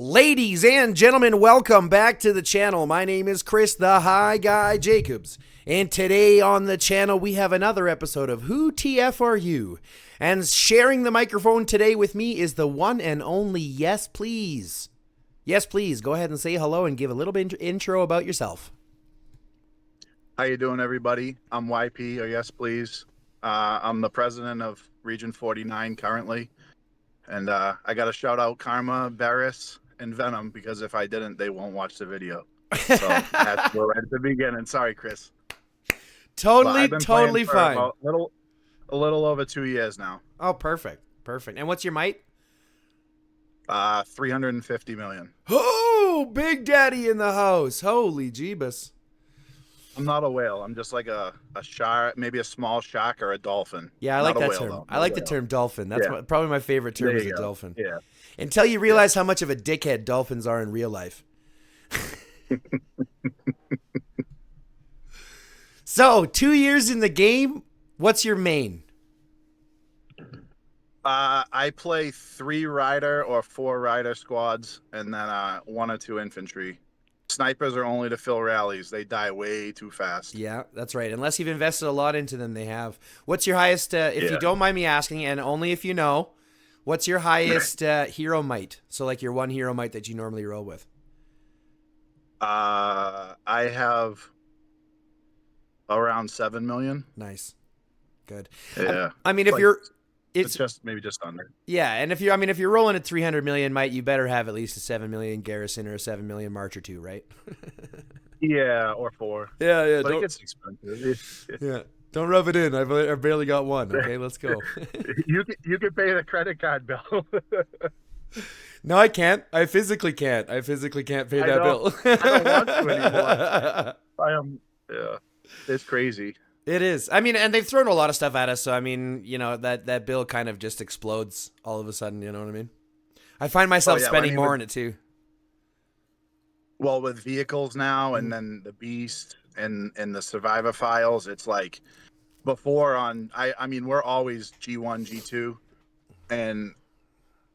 Ladies and gentlemen, welcome back to the channel. My name is Chris, the High Guy Jacobs. And today on the channel, we have another episode of Who TF Are You? And sharing the microphone today with me is the one and only YesPlease. YesPlease, go ahead and say hello and give a little bit intro about yourself. How you doing, everybody? I'm YP, or YesPlease. I'm the president of Region 49 currently. And I got to shout out Karma, Barris, and Venom, because if I didn't, they won't watch the video. So that's right at the beginning. Sorry, Chris. Totally fine. A little over 2 years now. Oh, perfect. And what's your might? 350 million. Oh, Big Daddy in the house. Holy jeebus. I'm not a whale. I'm just like a shark, maybe a small shark or a dolphin. Yeah, I like that term. I like the term dolphin. That's probably my favorite term is a dolphin. Yeah. Until you realize how much of a dickhead dolphins are in real life. So, 2 years in the game. What's your main? I play 3 rider or 4 rider squads, and then 1 or 2 infantry. Snipers are only to fill rallies. They die way too fast. Yeah, that's right. Unless you've invested a lot into them, they have. What's your highest, if you don't mind me asking, and only if you know, what's your highest hero might? So like your one hero might that you normally roll with. I have around 7 million. Nice. Good. Yeah. I mean, if you're... It's just maybe just under. Yeah, and if you're rolling at 300 million might, you better have at least a 7 million garrison or a 7 million march or 2, right? Yeah, or 4. Yeah. But it gets expensive. Yeah, don't rub it in. I've barely got one. Okay, let's go. You can pay the credit card bill. No, I can't. I physically can't. I physically can't pay that bill. I don't want to anymore. Yeah, it's crazy. It is. I mean, and they've thrown a lot of stuff at us. So, I mean, you know, that bill kind of just explodes all of a sudden. You know what I mean? I find myself spending more on it, too. Well, with vehicles now and then the Beast and the Survivor files, it's like before I mean, we're always G1, G2. And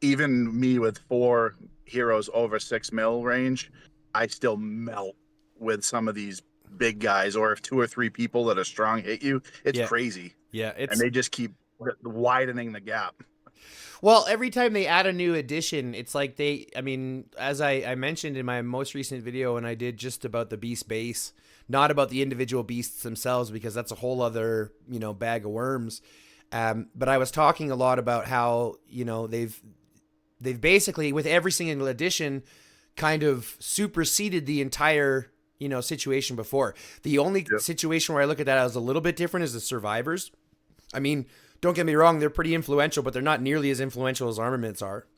even me with 4 heroes over 6 mil range, I still melt with some of these big guys, or if 2 or 3 people that are strong hit you, it's crazy. Yeah, and they just keep widening the gap. Well, every time they add a new addition, it's like I mean, as I mentioned in my most recent video, and I did just about the beast base, not about the individual beasts themselves, because that's a whole other, you know, bag of worms. But I was talking a lot about how, you know, they've basically, with every single addition, kind of superseded the entire, you know, situation before. The only situation where I look at that as a little bit different is the survivors. I mean, don't get me wrong, they're pretty influential, but they're not nearly as influential as armaments are.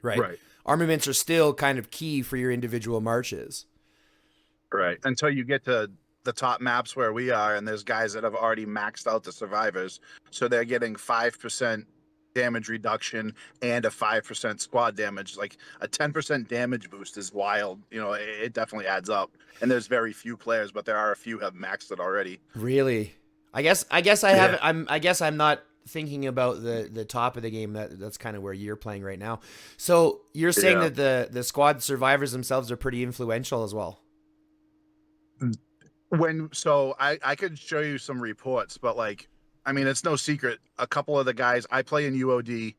Right. Armaments are still kind of key for your individual marches. Right. Until you get to the top maps where we are, and there's guys that have already maxed out the survivors. So they're getting 5% damage reduction and a 5% squad damage. Like a 10% damage boost is wild. You know, it definitely adds up. And there's very few players, but there are a few have maxed it already. Really? I guess I haven't. I guess I'm not thinking about the top of the game. That's kind of where you're playing right now. So you're saying that the squad survivors themselves are pretty influential as well. I could show you some reports, but like, I mean, it's no secret. A couple of the guys I play in UOD,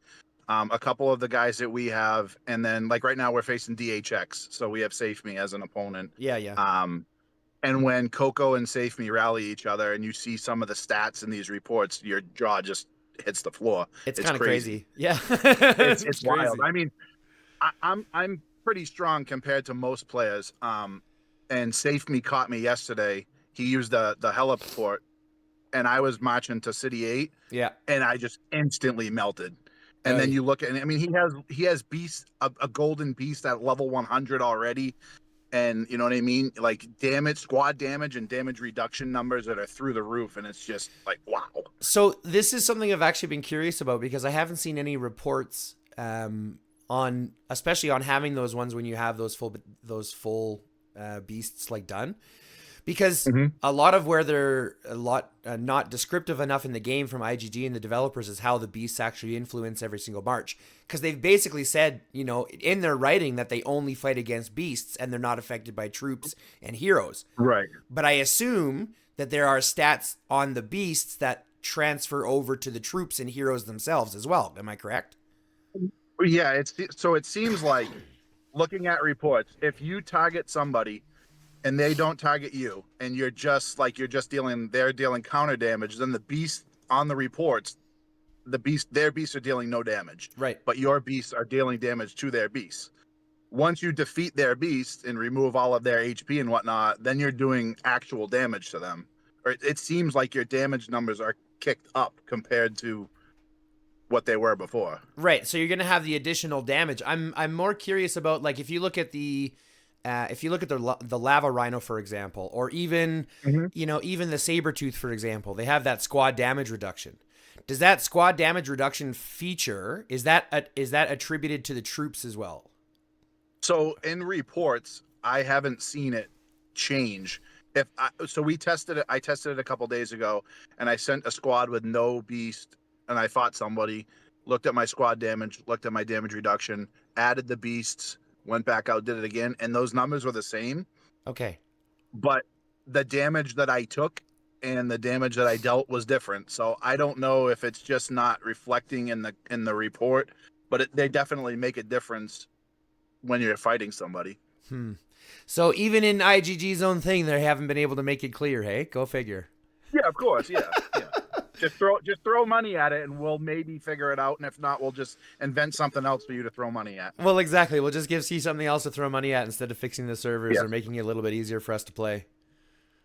a couple of the guys that we have, and then like right now we're facing DHX, so we have Safe Me as an opponent. Yeah. And when Coco and Safe Me rally each other, and you see some of the stats in these reports, your jaw just hits the floor. It's kind of crazy. Yeah, it's wild. I mean, I'm pretty strong compared to most players. And Safe Me caught me yesterday. He used the heliport, and I was marching to City 8. Yeah. And I just instantly melted. And then you look at, I mean, he has beast, a golden beast at level 100 already. And you know what I mean? Like squad damage and damage reduction numbers that are through the roof. And it's just like, wow. So this is something I've actually been curious about, because I haven't seen any reports especially on having those ones when you have those full beasts like done. because Hmm. a lot of where they're a lot not descriptive enough in the game from IGG and the developers is how the beasts actually influence every single march. Because they've basically said, in their writing that they only fight against beasts and they're not affected by troops and heroes. Right. But I assume that there are stats on the beasts that transfer over to the troops and heroes themselves as well. Am I correct? Yeah, so it seems like looking at reports, if you target somebody and they don't target you, and they're dealing counter damage, then the beast on the reports, their beasts are dealing no damage, Right. but your beasts are dealing damage to their beasts. Once you defeat their beast and remove all of their HP and whatnot, then you're doing actual damage to them. Or it seems like your damage numbers are kicked up compared to what they were before. Right. So you're going to have the additional damage. I'm more curious about, like, if you look at the lava rhino, for example, or even Mm-hmm. even the saber tooth, for example, they have that squad damage reduction. Does that squad damage reduction feature, is that attributed to the troops as well? So in reports, I haven't seen it change. I tested it a couple days ago, and I sent a squad with no beast, and I fought somebody. Looked at my squad damage, looked at my damage reduction, added the beasts, went back out, did it again, and those numbers were the same. Okay. But the damage that I took and the damage that I dealt was different. So I don't know if it's just not reflecting in the report, but they definitely make a difference when you're fighting somebody. Hmm. So even in IGG's own thing, they haven't been able to make it clear. Hey, go figure. Yeah, of course. Yeah, yeah. Just throw money at it, and we'll maybe figure it out. And if not, we'll just invent something else for you to throw money at. Well, exactly. We'll just give C something else to throw money at instead of fixing the servers Yeah, or making it a little bit easier for us to play.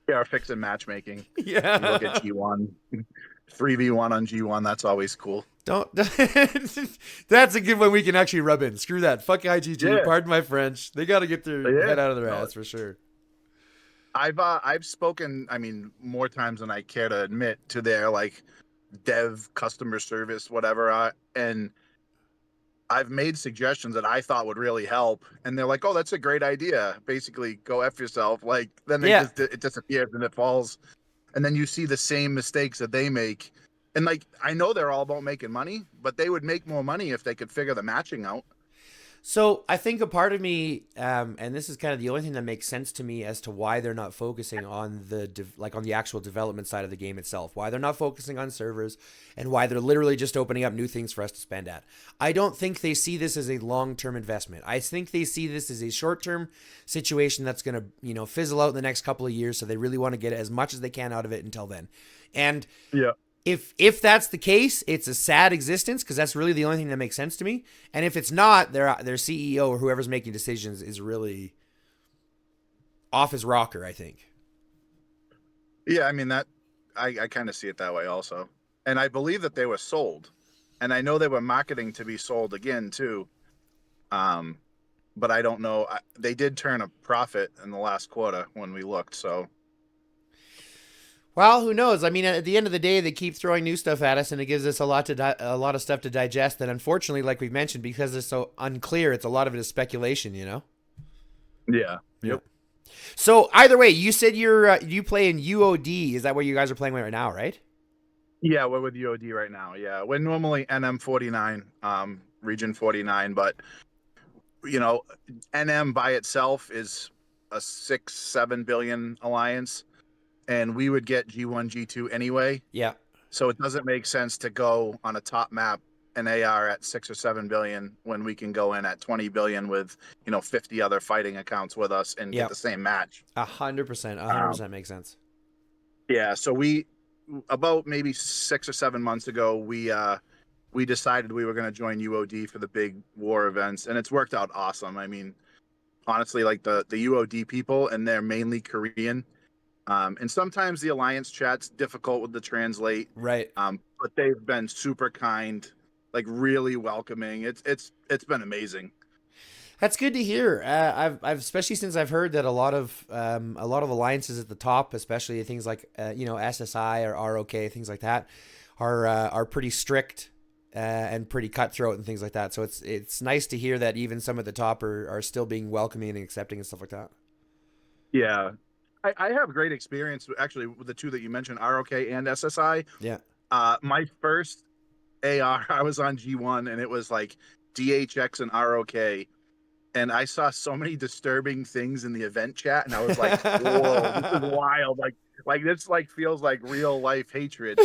yeah. Or fixing matchmaking. Yeah. You look at G1, 3v1 on G1. That's always cool. Don't. That's a good one we can actually rub in. Screw that. Fuck IGG. Yeah. Pardon my French. They got to get their Yeah. head out of their No. ass for sure. I've spoken, I mean, more times than I care to admit, to their like dev customer service, whatever, and I've made suggestions that I thought would really help, and they're like, "Oh, that's a great idea." Basically, go f yourself. Like then Yeah. it disappears and it falls, and then you see the same mistakes that they make. And like I know they're all about making money, but they would make more money if they could figure the matching out. So I think a part of me, and this is kind of the only thing that makes sense to me as to why they're not focusing on on the actual development side of the game itself, why they're not focusing on servers, and why they're literally just opening up new things for us to spend at. I don't think they see this as a long-term investment. I think they see this as a short-term situation that's going to, fizzle out in the next couple of years. So they really want to get as much as they can out of it until then. And Yeah. if that's the case, it's a sad existence because that's really the only thing that makes sense to me. And if it's not, their CEO or whoever's making decisions is really off his rocker, I think. Yeah, I mean that I kind of see it that way also. And I believe that they were sold. And I know they were marketing to be sold again too. Um, but I don't know. They did turn a profit in the last quarter when we looked, so Well, who knows? I mean, at the end of the day, they keep throwing new stuff at us, and it gives us a lot of stuff to digest. And unfortunately, like we've mentioned, because it's so unclear, it's a lot of it is speculation. yeah. Yep. So either way, you said you play in UOD. Is that what you guys are playing right now, right? Yeah, we're with UOD right now. Yeah. We're normally NM 49, region 49, but NM by itself is a 6-7 billion alliance, and we would get G1, G2 anyway. Yeah. So it doesn't make sense to go on a top map an AR at 6 or 7 billion when we can go in at 20 billion with 50 other fighting accounts with us and get the same match. 100%. 100% makes sense. Yeah. So we about maybe 6 or 7 months ago we decided we were going to join UOD for the big war events, and it's worked out awesome. I mean, honestly, like the UOD people, and they're mainly Korean. And sometimes the alliance chat's difficult with the translate. Right. But they've been super kind, like really welcoming. It's been amazing. That's good to hear. I've especially since I've heard that a lot of alliances at the top, especially things like SSI or ROK, things like that, are pretty strict and pretty cutthroat and things like that. So it's nice to hear that even some at the top are still being welcoming and accepting and stuff like that. Yeah. I have great experience actually with the two that you mentioned, ROK and SSI. Yeah. My first AR, I was on G1 and it was like DHX and ROK. And I saw so many disturbing things in the event chat, and I was like, "Whoa, this is wild! Like this, like feels like real life hatred."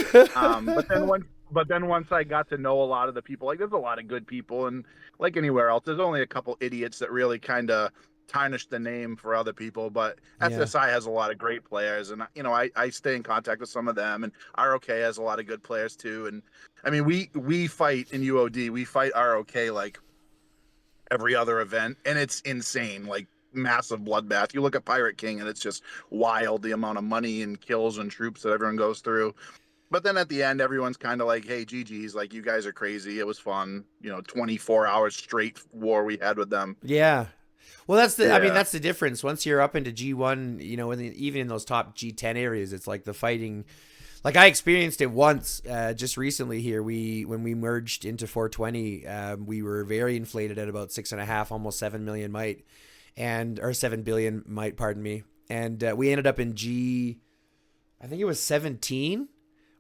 But then once I got to know a lot of the people, like there's a lot of good people, and like anywhere else, there's only a couple idiots that really kind of tarnish the name for other people. But Yeah. SSI has a lot of great players, and I stay in contact with some of them, and ROK has a lot of good players too. And I mean, we fight in UOD, we fight ROK like every other event, and it's insane, like massive bloodbath. You look at Pirate King and it's just wild, the amount of money and kills and troops that everyone goes through. But then at the end, everyone's kind of like, hey, GG's, like you guys are crazy, it was fun, 24 hours straight war we had with them. Yeah. Well, I mean, Yeah. that's the difference. Once you're up into G1, even in those top G10 areas, it's like the fighting. Like I experienced it once, just recently here. When we merged into 420, we were very inflated at about 6.5, almost 7 million might, or 7 billion might, pardon me. And we ended up in I think it was 17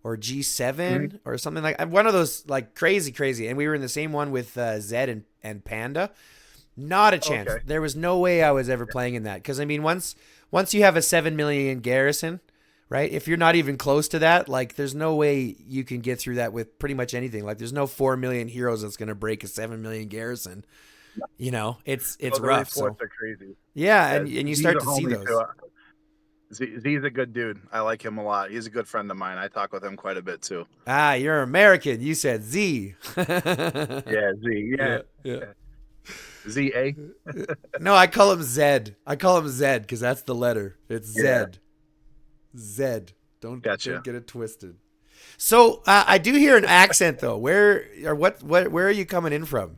or G7 or something like one of those, like crazy. And we were in the same one with Zed and Panda. Not a chance. Okay. There was no way I was ever playing in that. Because I mean, once you have a 7 million garrison, right? If you're not even close to that, like there's no way you can get through that with pretty much anything. Like there's no 4 million heroes that's going to break a 7 million garrison. It's The rough. reports So are crazy. yeah, and you Z's start a to see homie, those. too. Z's a good dude. I like him a lot. He's a good friend of mine. I talk with him quite a bit too. Ah, you're American. You said Z. Yeah, Z. Yeah. ZA. No, I call him Zed. I call him Zed because that's the letter. It's Zed. Zed. Don't get it twisted. So I do hear an accent though. Where are you coming in from?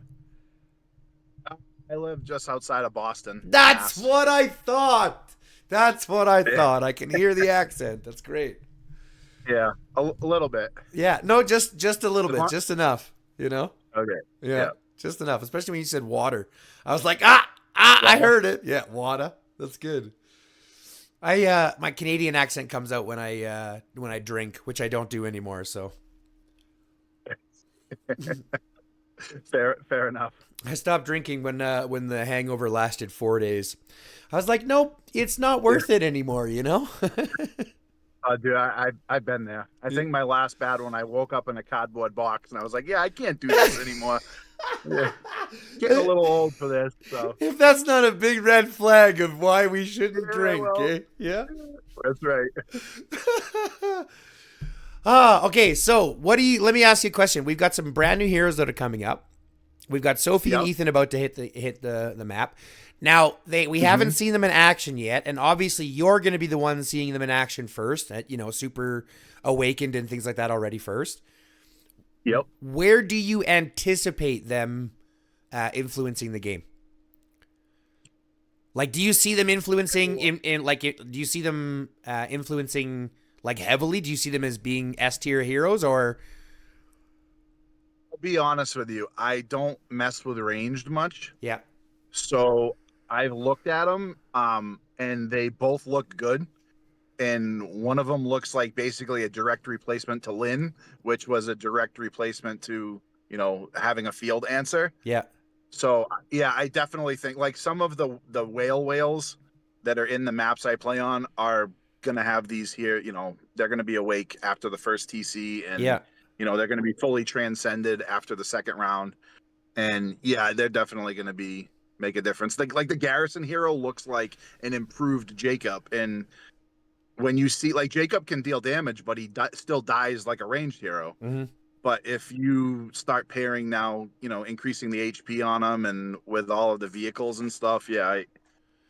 I live just outside of Boston. That's what I thought. I can hear the accent. That's great. Yeah, a little bit. Yeah, no, just a little bit, just enough. Okay. Yeah, just enough. Especially when you said water, I was like, I heard it. Yeah, water. That's good. My Canadian accent comes out when I drink, which I don't do anymore. So fair enough. I stopped drinking when the hangover lasted 4 days. I was like, nope, it's not worth it anymore. Dude, I've been there. I think my last bad one, I woke up in a cardboard box and I was like, yeah, I can't do this anymore. Yeah. Getting a little old for this. So if that's not a big red flag of why we shouldn't drink, eh? Yeah. That's right. Okay. So let me ask you a question. We've got some brand new heroes that are coming up. We've got Sophie and Ethan about to hit the map. Now we haven't seen them in action yet, and obviously you're going to be the one seeing them in action first. Super awakened and things like that already first. Yep. Where do you anticipate them influencing the game? Like, do you see them influencing do you see them influencing like heavily? Do you see them as being S tier heroes or? I'll be honest with you. I don't mess with ranged much. Yeah. So I've looked at them, and they both look good. And one of them looks like basically a direct replacement to Lynn, which was a direct replacement to, having a field answer. Yeah. So, yeah, I definitely think like some of the whales that are in the maps I play on are going to have these here, they're going to be awake after the first TC and, they're going to be fully transcended after the second round. And yeah, they're definitely going to make a difference. Like the Garrison hero looks like an improved Jacob. And when you see like Jacob can deal damage, but he still dies like a ranged hero. Mm-hmm. But if you start pairing now, increasing the HP on them and with all of the vehicles and stuff,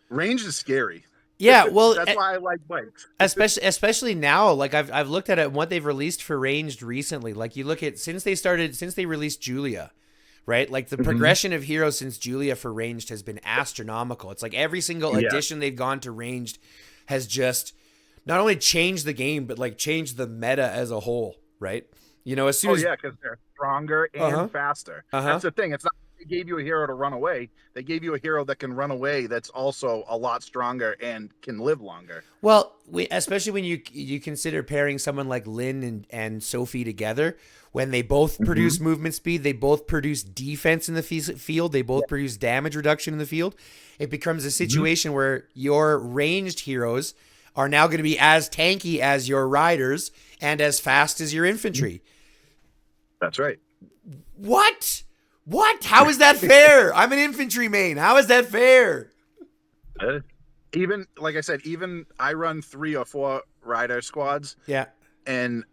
range is scary. Yeah, well, that's why I like bikes. especially now. Like I've looked at it and what they've released for ranged recently. Like you look at since they released Julia, right? Like the progression of heroes since Julia for ranged has been astronomical. It's like every single addition they've gone to ranged has just not only changed the game, but like changed the meta as a whole, right? As soon as because they're stronger and faster. That's the thing. It's not they gave you a hero to run away. They gave you a hero that can run away that's also a lot stronger and can live longer. Well, especially when you consider pairing someone like Lynn and Sophie together, when they both produce movement speed, they both produce defense in the field, they both produce damage reduction in the field. It becomes a situation where your ranged heroes are now going to be as tanky as your riders and as fast as your infantry. That's right. What? How is that fair? I'm an infantry main. How is that fair? Even, like I said, even I run 3 or 4 rider squads. Yeah. And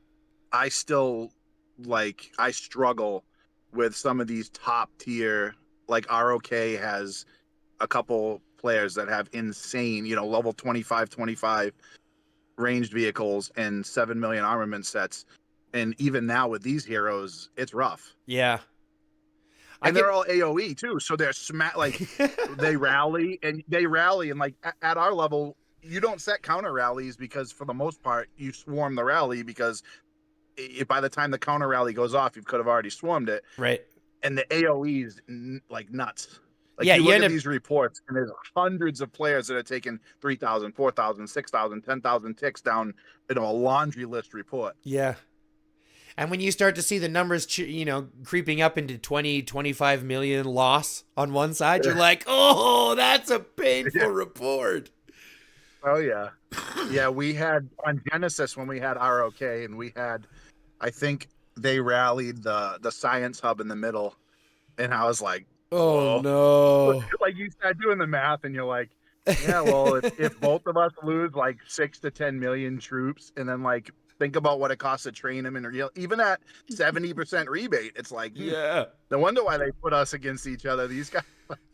I still, I struggle with some of these top tier, like ROK has a couple players that have insane, level 25 ranged vehicles and 7 million armament sets. And even now with these heroes, it's rough. Yeah. And they're all AoE too. So they're they rally and like at our level, you don't set counter rallies because for the most part, you swarm the rally because by the time the counter rally goes off, you could have already swarmed it. Right. And the AoE is like nuts. Like yeah, you look at these reports and there's hundreds of players that are taking 3,000, 4,000, 6,000, 10,000 ticks down, a laundry list report. Yeah. And when you start to see the numbers, creeping up into 20, 25 million loss on one side, you're like, oh, that's a painful report. Oh, yeah. Yeah, we had on Genesis when we had ROK and we had, I think they rallied the science hub in the middle. And I was like, oh no. Like you start doing the math and you're like, yeah, well, if both of us lose like 6 to 10 million troops and then think about what it costs to train them and even at 70% rebate, it's like, yeah, no wonder why they put us against each other. These guys,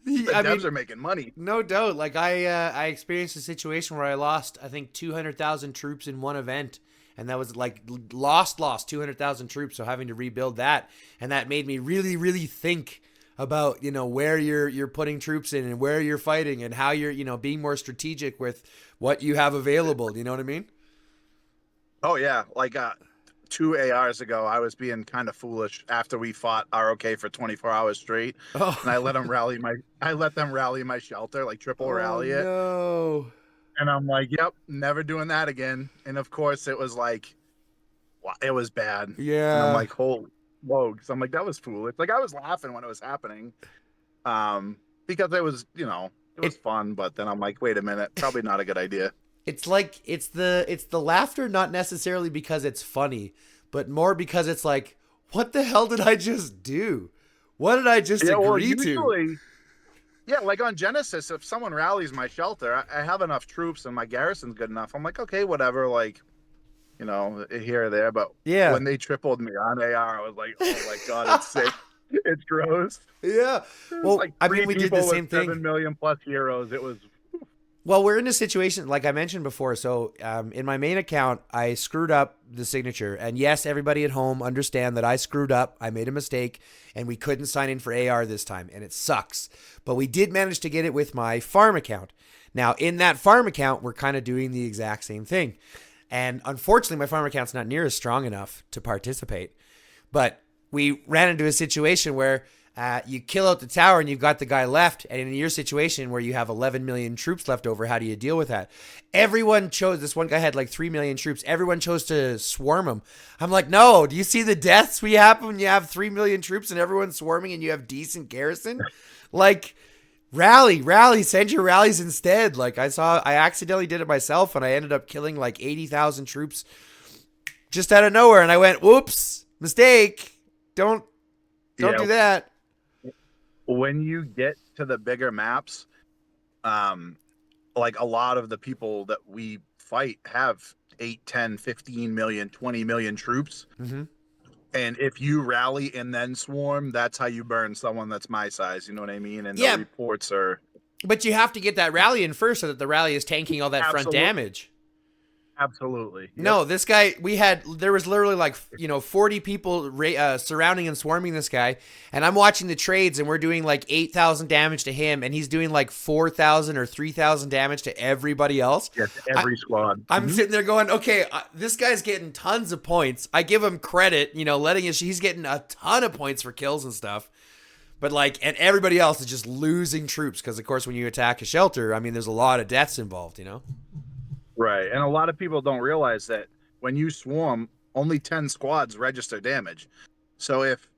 devs are making money. No doubt. Like I experienced a situation where I lost, I think 200,000 troops in one event. And that was like lost 200,000 troops. So having to rebuild that. And that made me really, really think about, where you're putting troops in and where you're fighting and how you're, being more strategic with what you have available. You know what I mean? Oh yeah, 2 ARs ago, I was being kind of foolish after we fought ROK for 24 hours straight, and I let them rally my shelter, triple rally it. No. And I'm like, yep, never doing that again. And of course, it was it was bad. Yeah. And I'm like, holy whoa! Because I'm like, that was foolish. I was laughing when it was happening, because it was, it was fun. But then I'm like, wait a minute, probably not a good idea. It's like it's the laughter, not necessarily because it's funny, but more because it's like, what the hell did I just do? What did I just agree to? Yeah, on Genesis, if someone rallies my shelter, I have enough troops and my garrison's good enough. I'm like, okay, whatever, here or there. But yeah, when they tripled me on AR, I was like, oh my god, it's sick. It's gross. Yeah. Well, we did the same thing. 7 million plus heroes. It was. Well, we're in a situation, like I mentioned before. So in my main account, I screwed up the signature. And yes, everybody at home understand that I screwed up. I made a mistake and we couldn't sign in for AR this time. And it sucks. But we did manage to get it with my farm account. Now, in that farm account, we're kind of doing the exact same thing. And unfortunately, my farm account's not near as strong enough to participate. But we ran into a situation where you kill out the tower and you've got the guy left. And in your situation where you have 11 million troops left over, how do you deal with that? Everyone chose, this one guy had 3 million troops. Everyone chose to swarm him. I'm like, no, do you see the deaths we have when you have 3 million troops and everyone's swarming and you have decent garrison? Rally, send your rallies instead. I accidentally did it myself and I ended up killing 80,000 troops just out of nowhere. And I went, whoops, mistake. Don't do that. When you get to the bigger maps, a lot of the people that we fight have 8, 10, 15 million, 20 million troops. Mm-hmm. And if you rally and then swarm, that's how you burn someone that's my size. You know what I mean? And the reports are. But you have to get that rally in first so that the rally is tanking all that front damage. Absolutely. Yep. No, this guy, there was literally 40 people surrounding and swarming this guy. And I'm watching the trades and we're doing 8,000 damage to him. And he's doing 4,000 or 3,000 damage to everybody else. Yes, every squad. I'm sitting there going, okay, this guy's getting tons of points. I give him credit, he's getting a ton of points for kills and stuff. But like, and everybody else is just losing troops because, of course, when you attack a shelter, I mean, there's a lot of deaths involved, you know? Right. And a lot of people don't realize that when you swarm, only 10 squads register damage. So if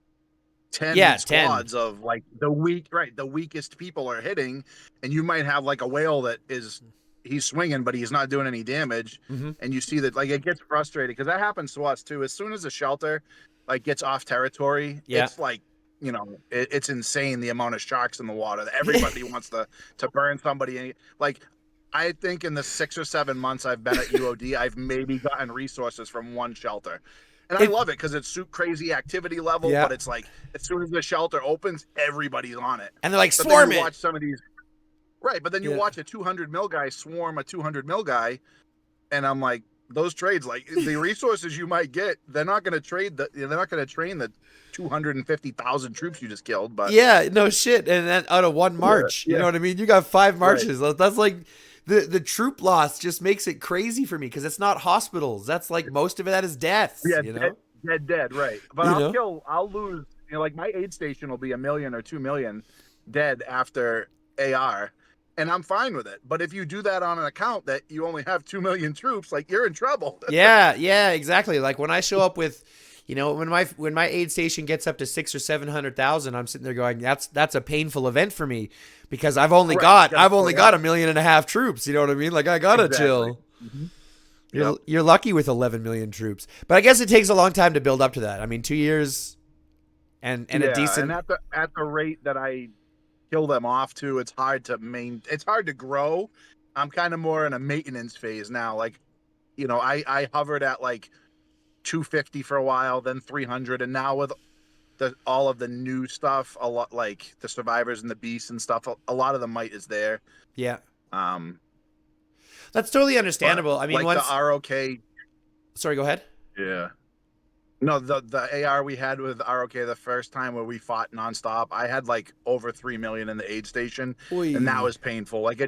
10 Yeah, 10. squads of like the weakest people are hitting, and you might have like a whale that is he's swinging but he's not doing any damage, Mm-hmm. and you see that, like, it gets frustrating because that happens to us too. As soon as a shelter like gets off territory, Yeah. it's like, it's insane the amount of sharks in the water that everybody wants to burn somebody. Like, I think in the 6 or 7 months I've been at UOD, I've maybe gotten resources from one shelter. And I love it because it's crazy activity level, Yeah. but it's like as soon as the shelter opens, everybody's on it. And they're like, But swarm then you it. watch some of these, right? But then you Yeah. watch a 200 mil guy swarm a 200 mil guy, and I'm like, those trades, like the resources you might get, they're not going to trade they're not going to train the 250,000 troops you just killed. But Yeah, no shit. And then out of one march, Yeah. you know what I mean? You got 5 marches. Right. That's like the troop loss just makes it crazy for me because it's not hospitals. That's like most of it that is deaths. Yeah, you know? dead, right. But I'll lose, like my aid station will be 1 million or 2 million dead after AR, and I'm fine with it. But if you do that on an account that you only have 2 million troops, like, you're in trouble. Yeah, exactly. Like when I show up with, when my aid station gets up to 600,000 or 700,000, I'm sitting there going, that's a painful event for me because I've only got 1.5 million troops. You know what I mean? Like, I gotta chill. Mm-hmm. You're lucky with 11 million troops, but I guess it takes a long time to build up to that. I mean, 2 years and a decent. And at the rate that I kill them off to, it's hard to it's hard to grow. I'm kind of more in a maintenance phase now. Like, I hovered at like 250 for a while, then 300, and now with all of the new stuff, a lot like the survivors and the beasts and stuff, a lot of the might is there. Yeah. That's totally understandable. I mean, like the ROK. Sorry, go ahead. Yeah. No, the AR we had with ROK the first time where we fought nonstop, I had like over 3 million in the aid station. Oy. And that was painful. Like,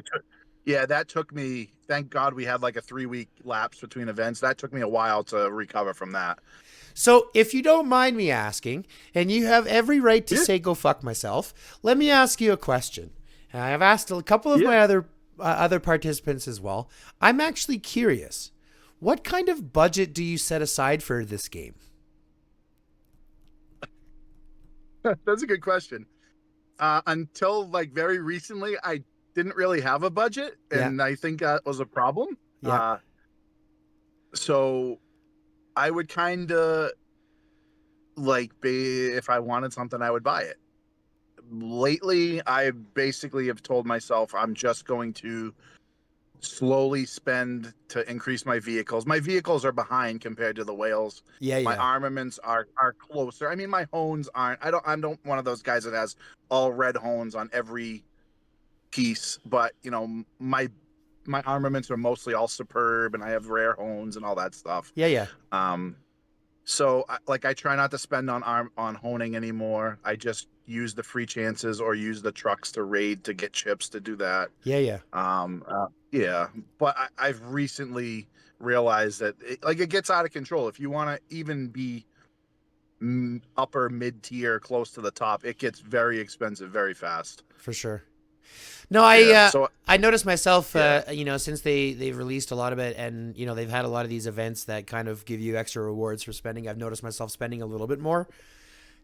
that took me, thank God we had like a 3-week lapse between events. That took me a while to recover from that. So if you don't mind me asking, and you have every right to say go fuck myself, let me ask you a question. And I've asked a couple of my other participants as well. I'm actually curious. What kind of budget do you set aside for this game? That's a good question. Until like very recently, I didn't really have a budget, and I think that was a problem. Yeah. So I would kind of like if I wanted something, I would buy it. Lately, I basically have told myself I'm just going to slowly spend to increase my vehicles. My vehicles are behind compared to the whales. My armaments are closer. I mean, my hones aren't. I'm one of those guys that has all red hones on every piece, but my armaments are mostly all superb, and I have rare hones and all that stuff. Yeah. So I try not to spend on honing anymore. I just use the free chances or use the trucks to raid to get chips to do that. Yeah. But I've recently realized that it gets out of control. If you want to even be upper mid tier, close to the top, it gets very expensive very fast. For sure. No, I noticed myself, since they've released a lot of it, and they've had a lot of these events that kind of give you extra rewards for spending. I've noticed myself spending a little bit more,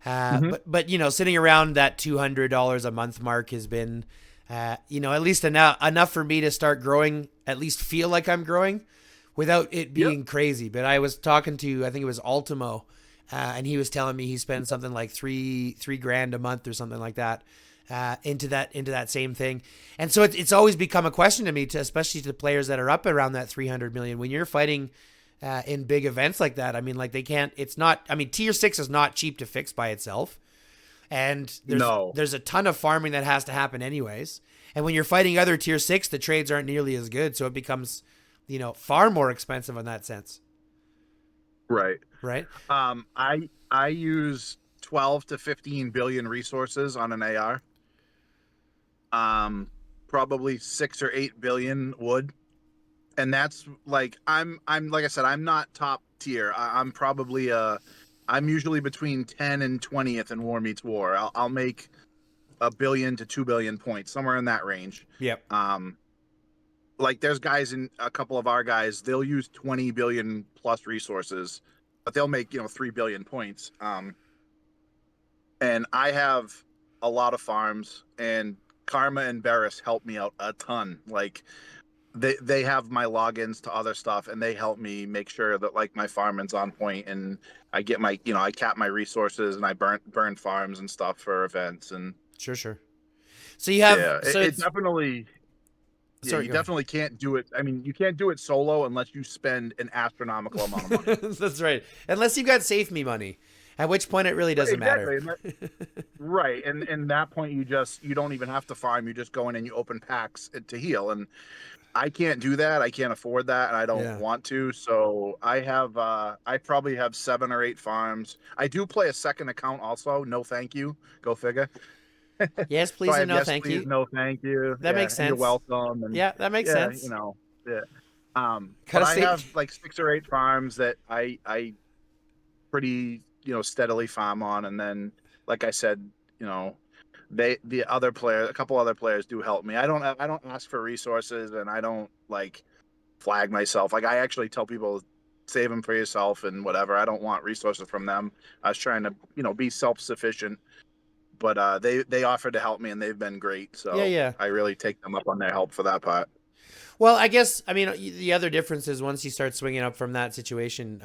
but sitting around that $200 a month mark has been, at least enough for me to start growing, at least feel like I'm growing, without it being crazy. But I was talking to, I think it was Ultimo, and he was telling me he spent something like three grand a month or something like that. Into that same thing. And so it's always become a question to me, especially to the players that are up around that 300 million. When you're fighting in big events like that, I mean, like tier 6 is not cheap to fix by itself. And there's a ton of farming that has to happen anyways. And when you're fighting other tier 6, the trades aren't nearly as good. So it becomes, far more expensive in that sense. Right. I use 12 to 15 billion resources on an AR. Probably 6 or 8 billion wood, and that's like I'm like I said, I'm not top tier. I'm probably I'm usually between 10 and 20th in War Meets War. I'll make a billion to 2 billion points, somewhere in that range. Yep. Like there's guys in a couple of our guys, they'll use 20 billion plus resources, but they'll make 3 billion points. And I have a lot of farms, and Karma and Barris help me out a ton. Like they have my logins to other stuff, and they help me make sure that like my farming's on point, and I get my I cap my resources, and I burn farms and stuff for events. And Sure. So you have it definitely. Yeah, Sorry, you go ahead. definitely can't do it. I mean, you can't do it solo unless you spend an astronomical amount of money. That's right. Unless you've got Save Me money, at which point it really doesn't matter. Right. And that point you don't even have to farm. You just go in and you open packs to heal. And I can't do that. I can't afford that, and I don't want to. So I probably have 7 or 8 farms. I do play a second account also. No thank you. Go figure. Yes, So please, I and have no thank you. no thank you. That makes sense. You're welcome. And yeah, that makes sense. Yeah. But I have like 6 or 8 farms that I pretty steadily farm on, and then like I said, a couple other players do help me. I don't ask for resources, and I don't like flag myself. Like I actually tell people, save them for yourself and whatever. I don't want resources from them. I was trying to be self-sufficient, but they offered to help me, and they've been great. So Yeah. I really take them up on their help for that part. Well, I guess the other difference is once you start swinging up from that situation,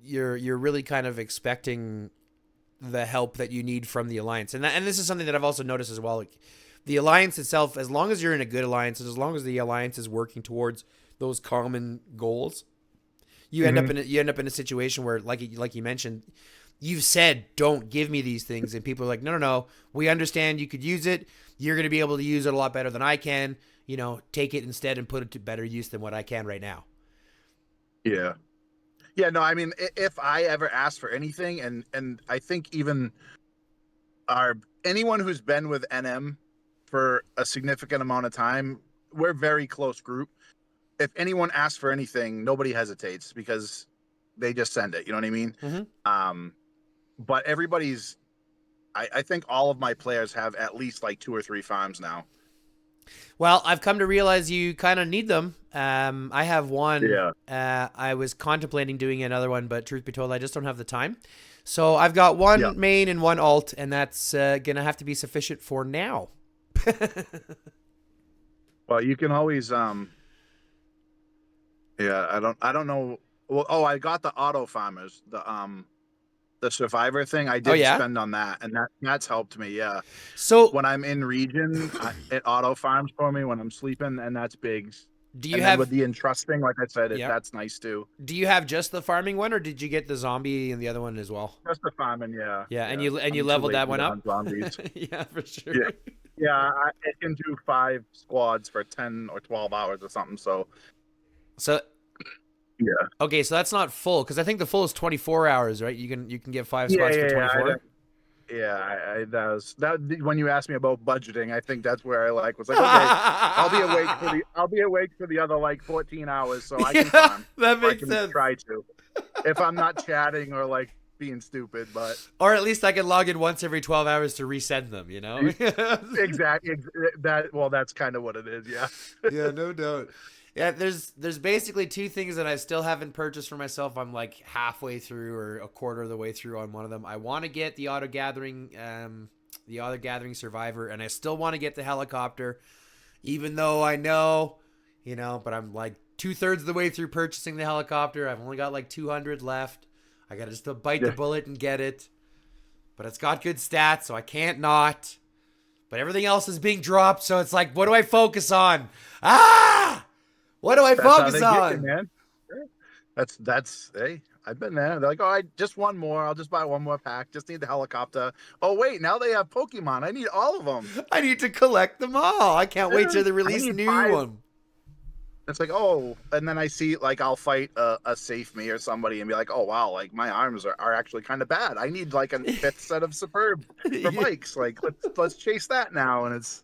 you're really kind of expecting the help that you need from the alliance, and this is something that I've also noticed as well. Like, the alliance itself, as long as you're in a good alliance, and as long as the alliance is working towards those common goals, you end up in a situation where, like you mentioned, you've said, don't give me these things, and people are like, no, we understand you could use it. You're going to be able to use it a lot better than I can. Take it instead and put it to better use than what I can right now. Yeah. No, I mean, if I ever ask for anything, and I think even anyone who's been with NM for a significant amount of time, we're a very close group. If anyone asks for anything, nobody hesitates because they just send it. You know what I mean? Mm-hmm. But I think all of my players have at least like 2 or 3 farms now. Well, I've come to realize you kind of need them. I have one. Yeah. I was contemplating doing another one, but truth be told, I just don't have the time. So I've got one main and one alt, and that's going to have to be sufficient for now. Well, you can always I don't know. Well, I got the auto farmers, the survivor thing. I did spend on that, and that's helped me. Yeah. So when I'm in region, it auto farms for me when I'm sleeping, and that's big. Do you have with the entrusting, like I said, that's nice too. Do you have just the farming one, or did you get the zombie and the other one as well? Just the farming, yeah. Yeah, and you leveled that one up. Zombies. Yeah, for sure. Yeah, it can do 5 squads for 10 or 12 hours or something. So. Yeah. Okay, so that's not full, because I think the full is 24 hours, right? You can get 5 squads for 24. That when you asked me about budgeting, I think that's where I was like, okay, I'll be awake for the other like 14 hours, so I can farm. That makes sense. Try to, if I'm not chatting or like being stupid, but or at least I can log in once every 12 hours to resend them. Exactly. That's kind of what it is. Yeah. Yeah, no doubt. Yeah, there's basically 2 things that I still haven't purchased for myself. I'm like halfway through or a quarter of the way through on one of them. I want to get the auto gathering survivor, and I still want to get the helicopter, even though I know, but I'm like 2/3 of the way through purchasing the helicopter. I've only got like 200 left. I got to just bite the bullet and get it, but it's got good stats, so I can't not. But everything else is being dropped, so it's like, what do I focus on? What do I focus on? You, man. That's hey, I've been there. They're like, oh, I just one more. I'll just buy one more pack. Just need the helicopter. Oh wait, now they have Pokemon. I need all of them. I need to collect them all. I can't wait till they release new one. It's like, oh, and then I see like I'll fight a Safe Me or somebody and be like, oh wow, like my arms are actually kind of bad. I need like a 5th set of Superb for bikes. Like let's chase that now, and it's.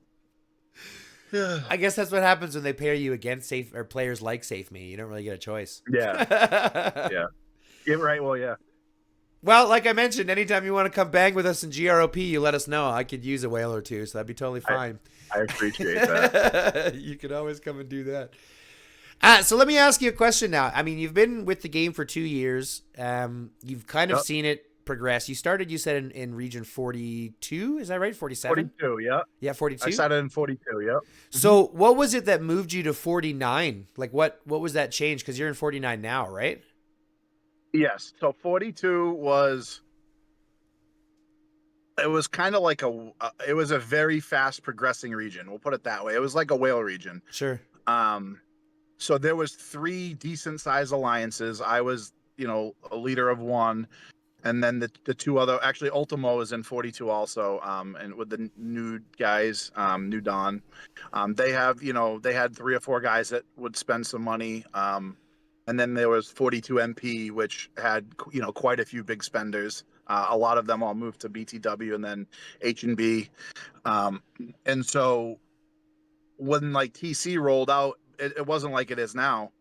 I guess that's what happens when they pair you against players like Safe Me. You don't really get a choice. Yeah. Yeah. Right. Well, yeah. Well, like I mentioned, anytime you want to come bang with us in GROP, you let us know. I could use a whale or two, so that'd be totally I fine. I appreciate that. You could always come and do that. So let me ask you a question now. I mean, you've been with the game for 2 years. You've kind of Yep. seen it progress. You started, you said, in region 42. Is that right? 47? 42. Yep. Yeah, I 42. started in 42. Yep. Hmm. So what was it that moved you to 49? Like what was that change? Because you're in 49 now, right? Yes. So 42 was, it was kind of like it was a very fast progressing region. We'll put it that way. It was like a whale region. Sure. Um, so there was three decent sized alliances. I was, a leader of one, and then the two other, actually Ultimo is in 42 also. And with the new guys, New Dawn, they had three or four guys that would spend some money. And then there was 42 MP, which had, quite a few big spenders. A lot of them all moved to BTW and then H&B. Um, and so when like TC rolled out, it wasn't like it is now,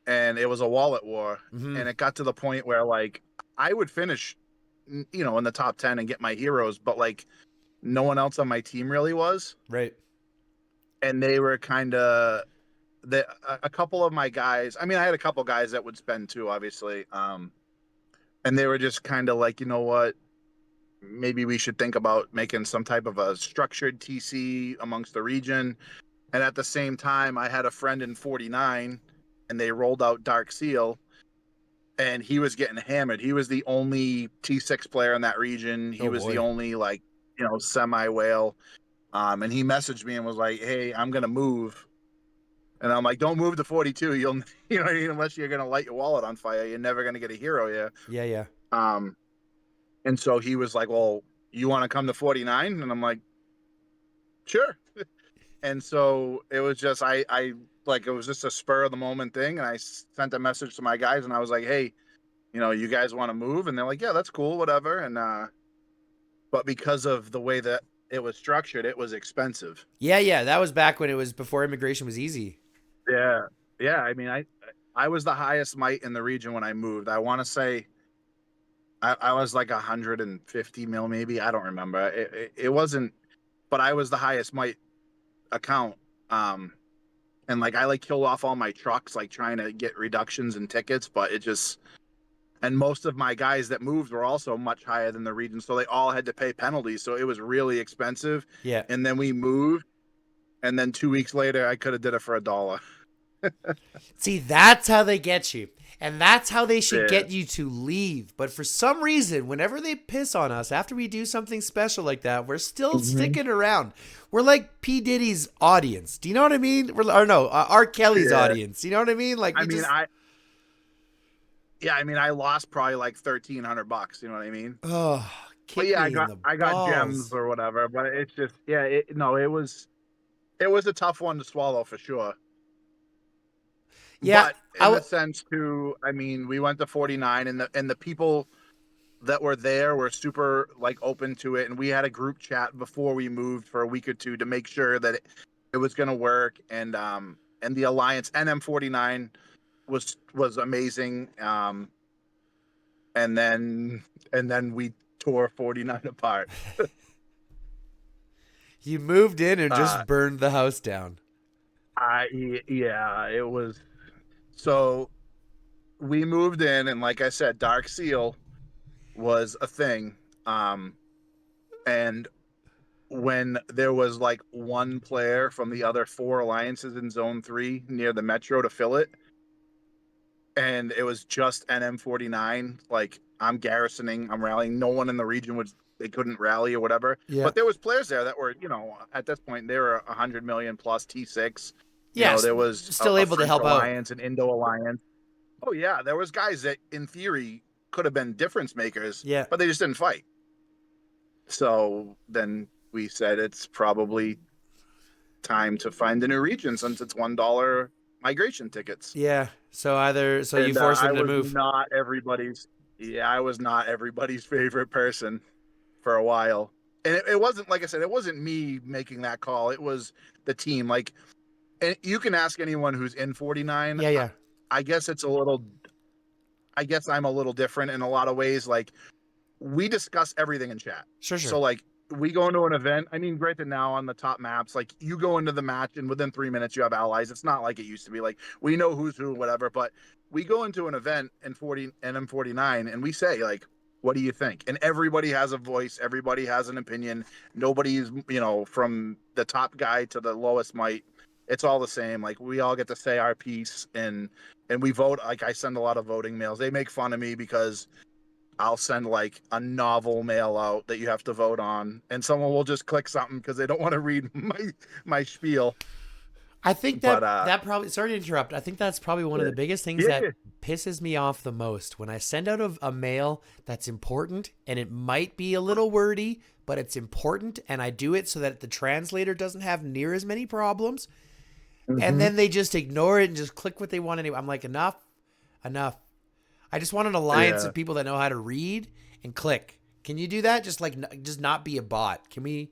and it was a wallet war, Mm-hmm. and it got to the point where like I would finish, in the top 10 and get my heroes, but like no one else on my team really was, Right. and they were kind of a couple of my guys. I mean, I had a couple guys that would spend too, obviously, and they were just kind of like, you know what, maybe we should think about making some type of a structured TC amongst the region. And at the same time, I had a friend in 49, and they rolled out Dark Seal, and he was getting hammered. He was the only T6 player in that region. He Oh was the boy. only like, semi whale. And he messaged me and was like, "Hey, I'm gonna move." And I'm like, "Don't move to 42. You'll, unless you're gonna light your wallet on fire, you're never gonna get a hero here." Yeah, yeah. Um, and so he was like, "Well, you want to come to 49?" And I'm like, "Sure." And so it was just, I like, it was just a spur of the moment thing. And I sent a message to my guys and I was like, "Hey, you guys want to move?" And they're like, "Yeah, that's cool, whatever." And, but because of the way that it was structured, it was expensive. Yeah, yeah. That was back when it was before immigration was easy. Yeah. Yeah. I mean, I was the highest might in the region when I moved. I want to say I was like 150 mil, maybe. I don't remember. It wasn't, but I was the highest might account. Um, and like I like killed off all my trucks, like trying to get reductions in tickets, but it just, and most of my guys that moved were also much higher than the region, so they all had to pay penalties, so it was really expensive. Yeah. And then we moved, and then 2 weeks later I could have did it for $1. See, that's how they get you. And that's how they should Yeah. get you to leave. But for some reason, whenever they piss on us after we do something special like that, we're still Hmm. sticking around. We're like P. Diddy's audience. Do you know what I mean? Or no, R. Kelly's Yeah. audience. You know what I mean? Like I we mean, just, I lost probably like $1,300, you know what I mean? oh, But kick yeah, me in the I got gems balls. or whatever, but it's just, yeah, it was a tough one to swallow for sure. Yeah, But I in the w- sense too, I mean, we went to 49, and the people that were there were super like open to it, and we had a group chat before we moved for a week or two to make sure that it was going to work. And the alliance NM49 was amazing. And then we tore 49 apart. you moved in and uh just burned the house down. yeah, it was. So we moved in, and like I said, Dark Seal was a thing. And when there was like one player from the other four alliances in zone 3 near the metro to fill it, and it was just NM49, like I'm garrisoning, I'm rallying, no one in the region would, they couldn't rally or whatever. Yeah. But there was players there that were, at this point they were 100 million plus T6. Yeah, There was still a able to French help out. alliance, an Indo alliance. Oh yeah, there was guys that in theory could have been difference makers, Yeah. but they just didn't fight. So then we said it's probably time to find a new region since it's $1 migration tickets. Yeah. So you And forced them to move. I was not everybody's favorite person for a while. And it wasn't, like I said, it wasn't me making that call. It was the team. Like, and you can ask anyone who's in 49. Yeah, yeah. I guess it's a little, I guess I'm a little different in a lot of ways. Like, we discuss everything in chat. Sure, So sure. like we go into an event. I mean, granted, now on the top maps, like you go into the match and within 3 minutes you have allies. It's not like it used to be. Like we know who's who, whatever. But we go into an event in 40 and M49 and we say like, what do you think? And everybody has a voice. Everybody has an opinion. Nobody's, from the top guy to the lowest mite. It's all the same. Like we all get to say our piece and we vote. Like I send a lot of voting mails. They make fun of me because I'll send like a novel mail out that you have to vote on, and someone will just click something because they don't want to read my spiel. I think But that probably, sorry to interrupt. I think that's probably one of the biggest things yeah, that pisses me off the most when I send out a mail that's important and it might be a little wordy, but it's important, and I do it so that the translator doesn't have near as many problems. And then they just ignore it and just click what they want anyway. I'm like, enough. I just want an alliance yeah. of people that know how to read and click. Can you do that? Just not be a bot. Can we?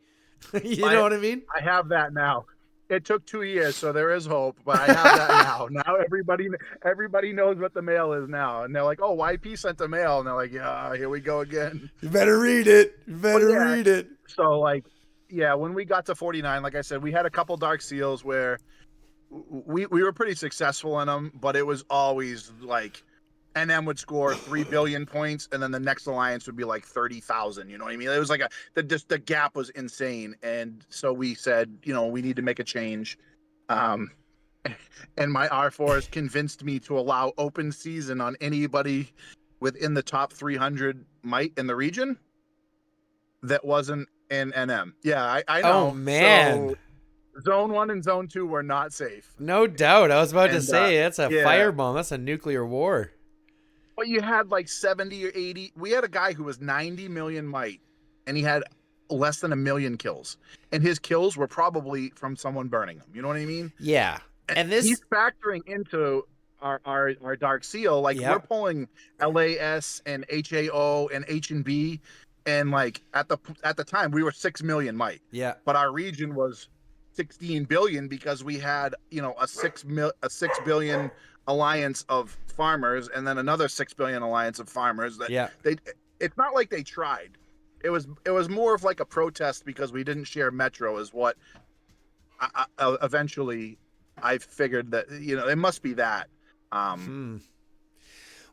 You know what I mean? I have that now. It took 2 years, so there is hope. But I have that now. Now everybody knows what the mail is now, and they're like, "Oh, YP sent a mail," and they're like, "Yeah, here we go again." You better read it. You better yeah. read it. So like, yeah, when we got to 49, like I said, we had a couple dark seals where we were pretty successful in them, but it was always like NM would score 3 billion points, and then the next alliance would be like 30,000. You know what I mean? It was like the gap was insane, and so we said, we need to make a change. And my R4s convinced me to allow open season on anybody within the top 300 mite in the region that wasn't in NM. Yeah, I know. Oh man. So Zone 1 and Zone 2 were not safe. No doubt. I was about to And say that's a yeah, firebomb. That's a nuclear war. but you had like 70 or 80. We had a guy who was 90 million mite, and he had less than 1 million kills. And his kills were probably from someone burning them. You know what I mean? Yeah. And this, he's factoring into our Dark Seal. Like we're pulling LAS and HAO and H&B. And like at the time we were 6 million mite. Yeah. But our region was 16 billion because we had, a 6 billion alliance of farmers and then another 6 billion alliance of farmers that it's not like they tried. It was more of like a protest because we didn't share metro is what eventually I figured that, it must be that.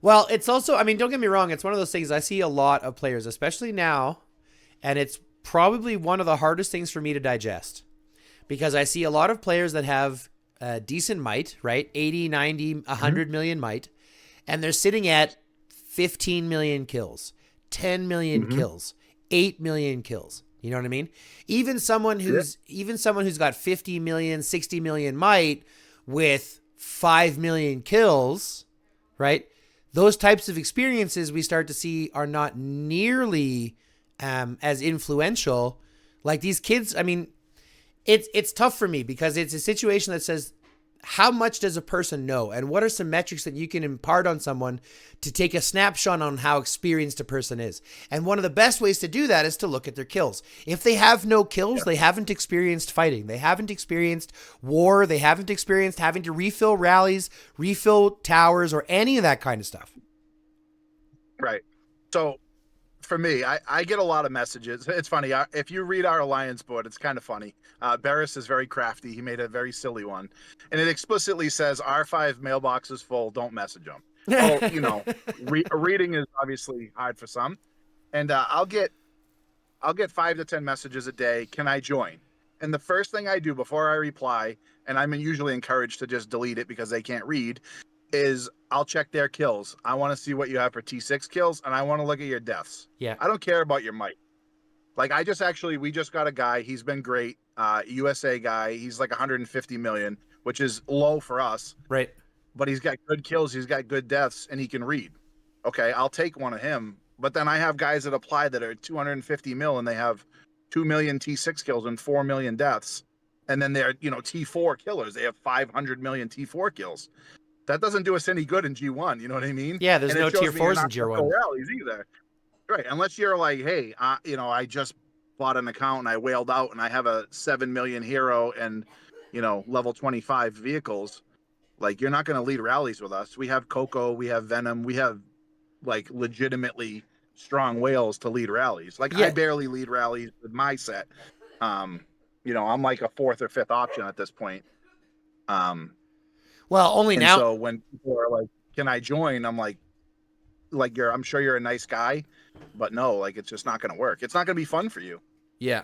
Well, it's also, I mean, don't get me wrong. It's one of those things I see a lot of players, especially now, and it's probably one of the hardest things for me to digest because I see a lot of players that have decent mite, right? 80, 90, 100 million mite, and they're sitting at 15 million kills, 10 million kills, 8 million kills. You know what I mean? Even someone who's got 50 million, 60 million mite with 5 million kills, right? Those types of experiences we start to see are not nearly as influential. Like these kids, I mean, it's tough for me because it's a situation that says, how much does a person know? And what are some metrics that you can impart on someone to take a snapshot on how experienced a person is? And one of the best ways to do that is to look at their kills. If they have no kills, they haven't experienced fighting. They haven't experienced war. They haven't experienced having to refill rallies, refill towers, or any of that kind of stuff. Right. So for me, I get a lot of messages. It's funny. If you read our alliance board, it's kind of funny. Barris is very crafty. He made a very silly one. And it explicitly says, R5 mailbox is full. Don't message them. Well, reading is obviously hard for some. And I'll get 5 to 10 messages a day. Can I join? And the first thing I do before I reply, and I'm usually encouraged to just delete it because they can't read, is I'll check their kills. I want to see what you have for T6 kills, and I want to look at your deaths. Yeah. I don't care about your might. Like we just got a guy. He's been great. USA guy. He's like 150 million, which is low for us. Right. But he's got good kills. He's got good deaths, and he can read. Okay, I'll take one of him. But then I have guys that apply that are 250 mil, and they have 2 million T6 kills and 4 million deaths. And then they're, T4 killers. They have 500 million T4 kills. That doesn't do us any good in G1. You know what I mean? Yeah, there's no tier 4s in Tier 1. Rallies either. Right. Unless you're like, hey, I just bought an account and I whaled out and I have a 7 million hero and, level 25 vehicles. Like, you're not going to lead rallies with us. We have Coco. We have Venom. We have like legitimately strong whales to lead rallies. Like Yeah. I barely lead rallies with my set. I'm like a fourth or fifth option at this point. Well, only And now. so when people are like, "Can I join?" I'm like I'm sure you're a nice guy, but no, like it's just not going to work. It's not going to be fun for you. Yeah.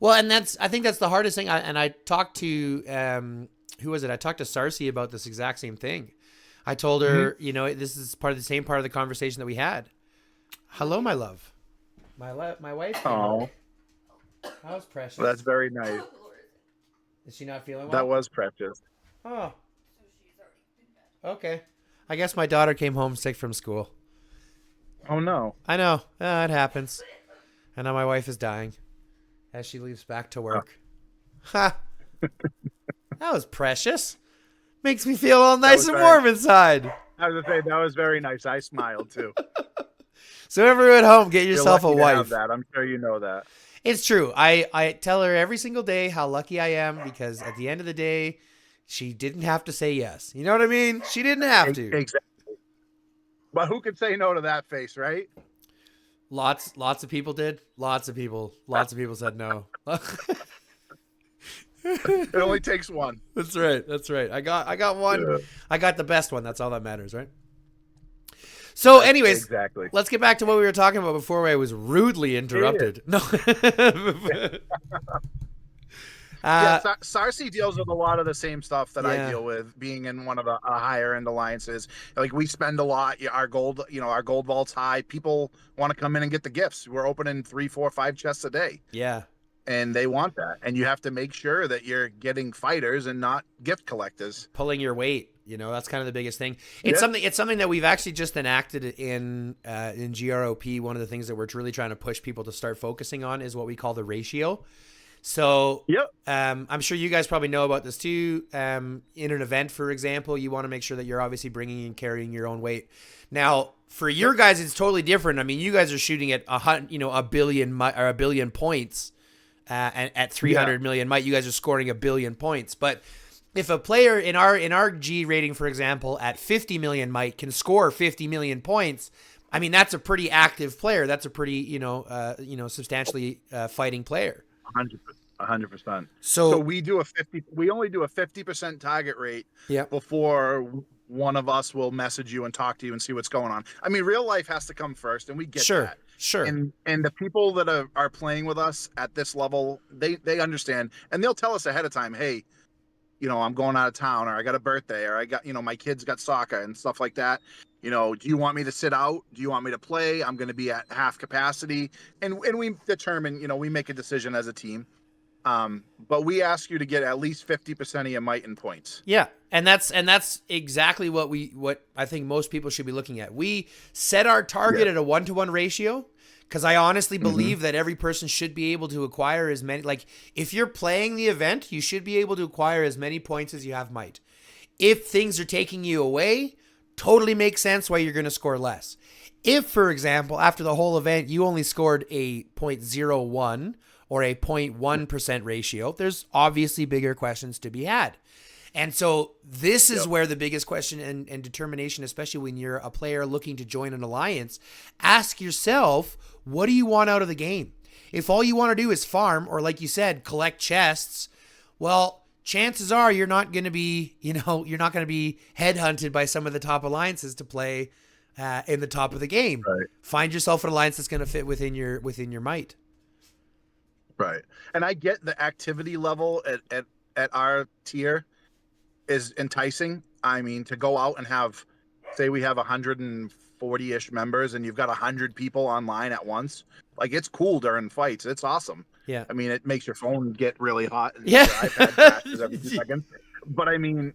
Well, and I think that's the hardest thing. I talked to, who was it? I talked to Sarcy about this exact same thing. I told her, this is part of the same part of the conversation that we had. Hello, my love. My wife came home. How's Precious? That's very nice. Is she not feeling well? That was Precious. Oh. Okay. I guess my daughter came home sick from school. Oh, no. I know. It happens. And now my wife is dying as she leaves back to work. Ha! That was precious. Makes me feel all nice and warm inside. I was going to say, that was very nice. I smiled, too. So everyone at home, get yourself a wife. Have that. I'm sure you know that. It's true. I tell her every single day how lucky I am because at the end of the day, she didn't have to say yes. You know what I mean? She didn't have to. Exactly. But who could say no to that face, right? Lots of people did. Lots of people said no. It only takes one. That's right. I got one. Yeah. I got the best one. That's all that matters, right? So, anyways, exactly. Let's get back to what we were talking about before I was rudely interrupted. No. Sarcy deals with a lot of the same stuff that I deal with, being in one of the higher end alliances. Like we spend a lot. Our gold vault's high. People want to come in and get the gifts. We're opening 3, 4, 5 chests a day. Yeah. And they want that. And you have to make sure that you're getting fighters and not gift collectors. Pulling your weight. That's kind of the biggest thing. It's something that we've actually just enacted in GROP. One of the things that we're really trying to push people to start focusing on is what we call the ratio. So I'm sure you guys probably know about this too. In an event, for example, you want to make sure that you're obviously bringing and carrying your own weight. Now, for your guys, it's totally different. I mean, you guys are shooting at a billion points. At 300 million might, you guys are scoring 1 billion points. But if a player in our G rating, for example, at 50 million might can score 50 million points, I mean that's a pretty active player. That's a pretty substantially fighting player. 100%. So we do we only do a 50% target rate before one of us will message you and talk to you and see what's going on. I mean, real life has to come first, and we get that. Sure. And the people that are playing with us at this level, they understand, and they'll tell us ahead of time, hey, I'm going out of town, or I got a birthday, or I got, my kids got soccer and stuff like that. Do you want me to sit out? Do you want me to play? I'm going to be at half capacity. And we determine, we make a decision as a team. But we ask you to get at least 50% of your might in points. Yeah. And that's exactly what I think most people should be looking at. We set our target at a 1-to-1 ratio because I honestly believe that every person should be able to acquire as many, like if you're playing the event, you should be able to acquire as many points as you have might. If things are taking you away, totally makes sense why you're going to score less. If, for example, after the whole event, you only scored a 0.01 or a 0.1% ratio, there's obviously bigger questions to be had. And so this is where the biggest question and determination, especially when you're a player looking to join an alliance, ask yourself, what do you want out of the game? If all you want to do is farm, or like you said, collect chests, well, chances are you're not going to be, headhunted by some of the top alliances to play in the top of the game. Right. Find yourself an alliance that's going to fit within your might. Right. And I get the activity level at our tier is enticing. I mean, to go out and have, say we have 140-ish members and you've got 100 people online at once, like it's cool during fights. It's awesome. Yeah. I mean, it makes your phone get really hot and your iPad crashes every 2 seconds. But I mean,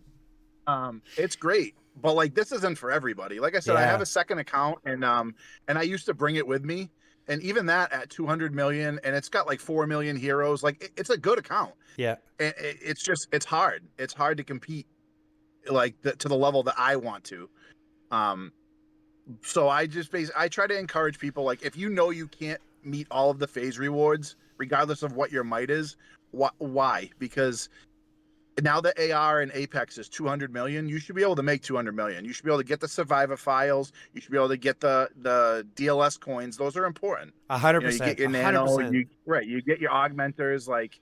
it's great. But like, this isn't for everybody. Like I said, I have a second account and I used to bring it with me. And even that at 200 million, and it's got like 4 million heroes. Like it's a good account. Yeah. And it's hard. It's hard to compete like to the level that I want to. So I try to encourage people, like, if you can't meet all of the phase rewards, regardless of what your might is, why? Because now that AR and Apex is 200 million, you should be able to make 200 million. You should be able to get the survivor files. You should be able to get the DLS coins. Those are important. You know, you get 100%, your nano, 100%. you get your augmenters. Like,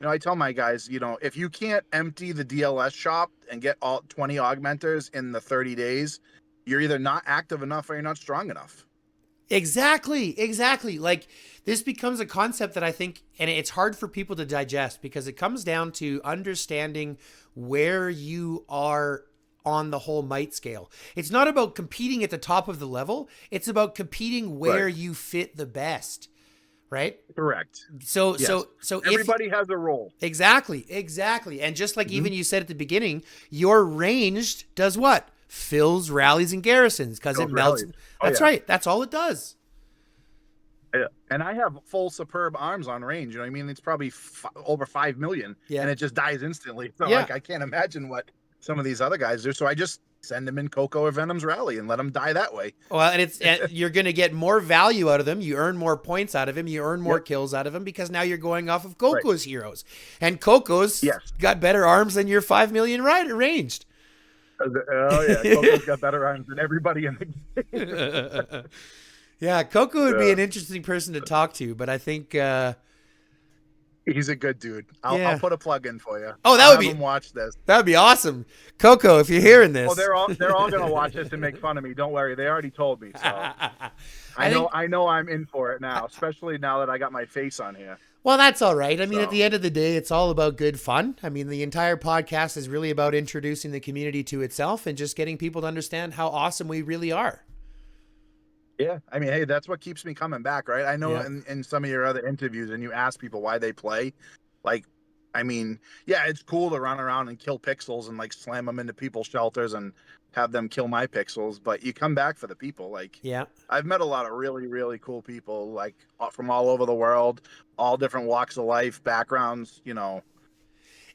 you know, I tell my guys, you know, if you can't empty the DLS shop and get all 20 augmenters in the 30 days, you're either not active enough or you're not strong enough. Exactly. Like this becomes a concept that I think, and it's hard for people to digest because it comes down to understanding where you are on the whole might scale. It's not about competing at the top of the level. It's about competing where Right. you fit the best. Right. Correct. So, Yes. so Everybody has a role. exactly. And just like even you said at the beginning, your ranged does what? Fills rallies and garrisons because it Fills melts. rallies. That's yeah. right. That's all it does. Yeah. And I have full superb arms on range. You know what I mean? It's probably over 5 million Yeah. and it just dies instantly. So Yeah. like, I can't imagine what some of these other guys do. So I just send them in Coco or Venom's rally and let them die that way. Well, and you're going to get more value out of them. You earn more points out of him. You earn more Yep. kills out of him because now you're going off of Coco's heroes. And Coco's Yes. got better arms than your 5 million rider ranged. Oh yeah, Coco's got better arms than everybody in the game. Yeah, Coco would be an interesting person to talk to, but I think He's a good dude. I'll put a plug in for you. Oh, that I'll would be have him watch this. That would be awesome. Coco, if you're hearing this. Oh, they're all gonna watch this and make fun of me. Don't worry, they already told me. So I know I'm in for it now, especially now that I got my face on here. Well, that's all right. I mean, at the end of the day, it's all about good fun. I mean, the entire podcast is really about introducing the community to itself and just getting people to understand how awesome we really are. Yeah. I mean, hey, that's what keeps me coming back, right? I know in some of your other interviews and you ask people why they play. Like, I mean, yeah, it's cool to run around and kill pixels and like slam them into people's shelters and have them kill my pixels, but you come back for the people. Like, yeah, I've met a lot of really, really cool people, like from all over the world, all different walks of life, backgrounds, you know.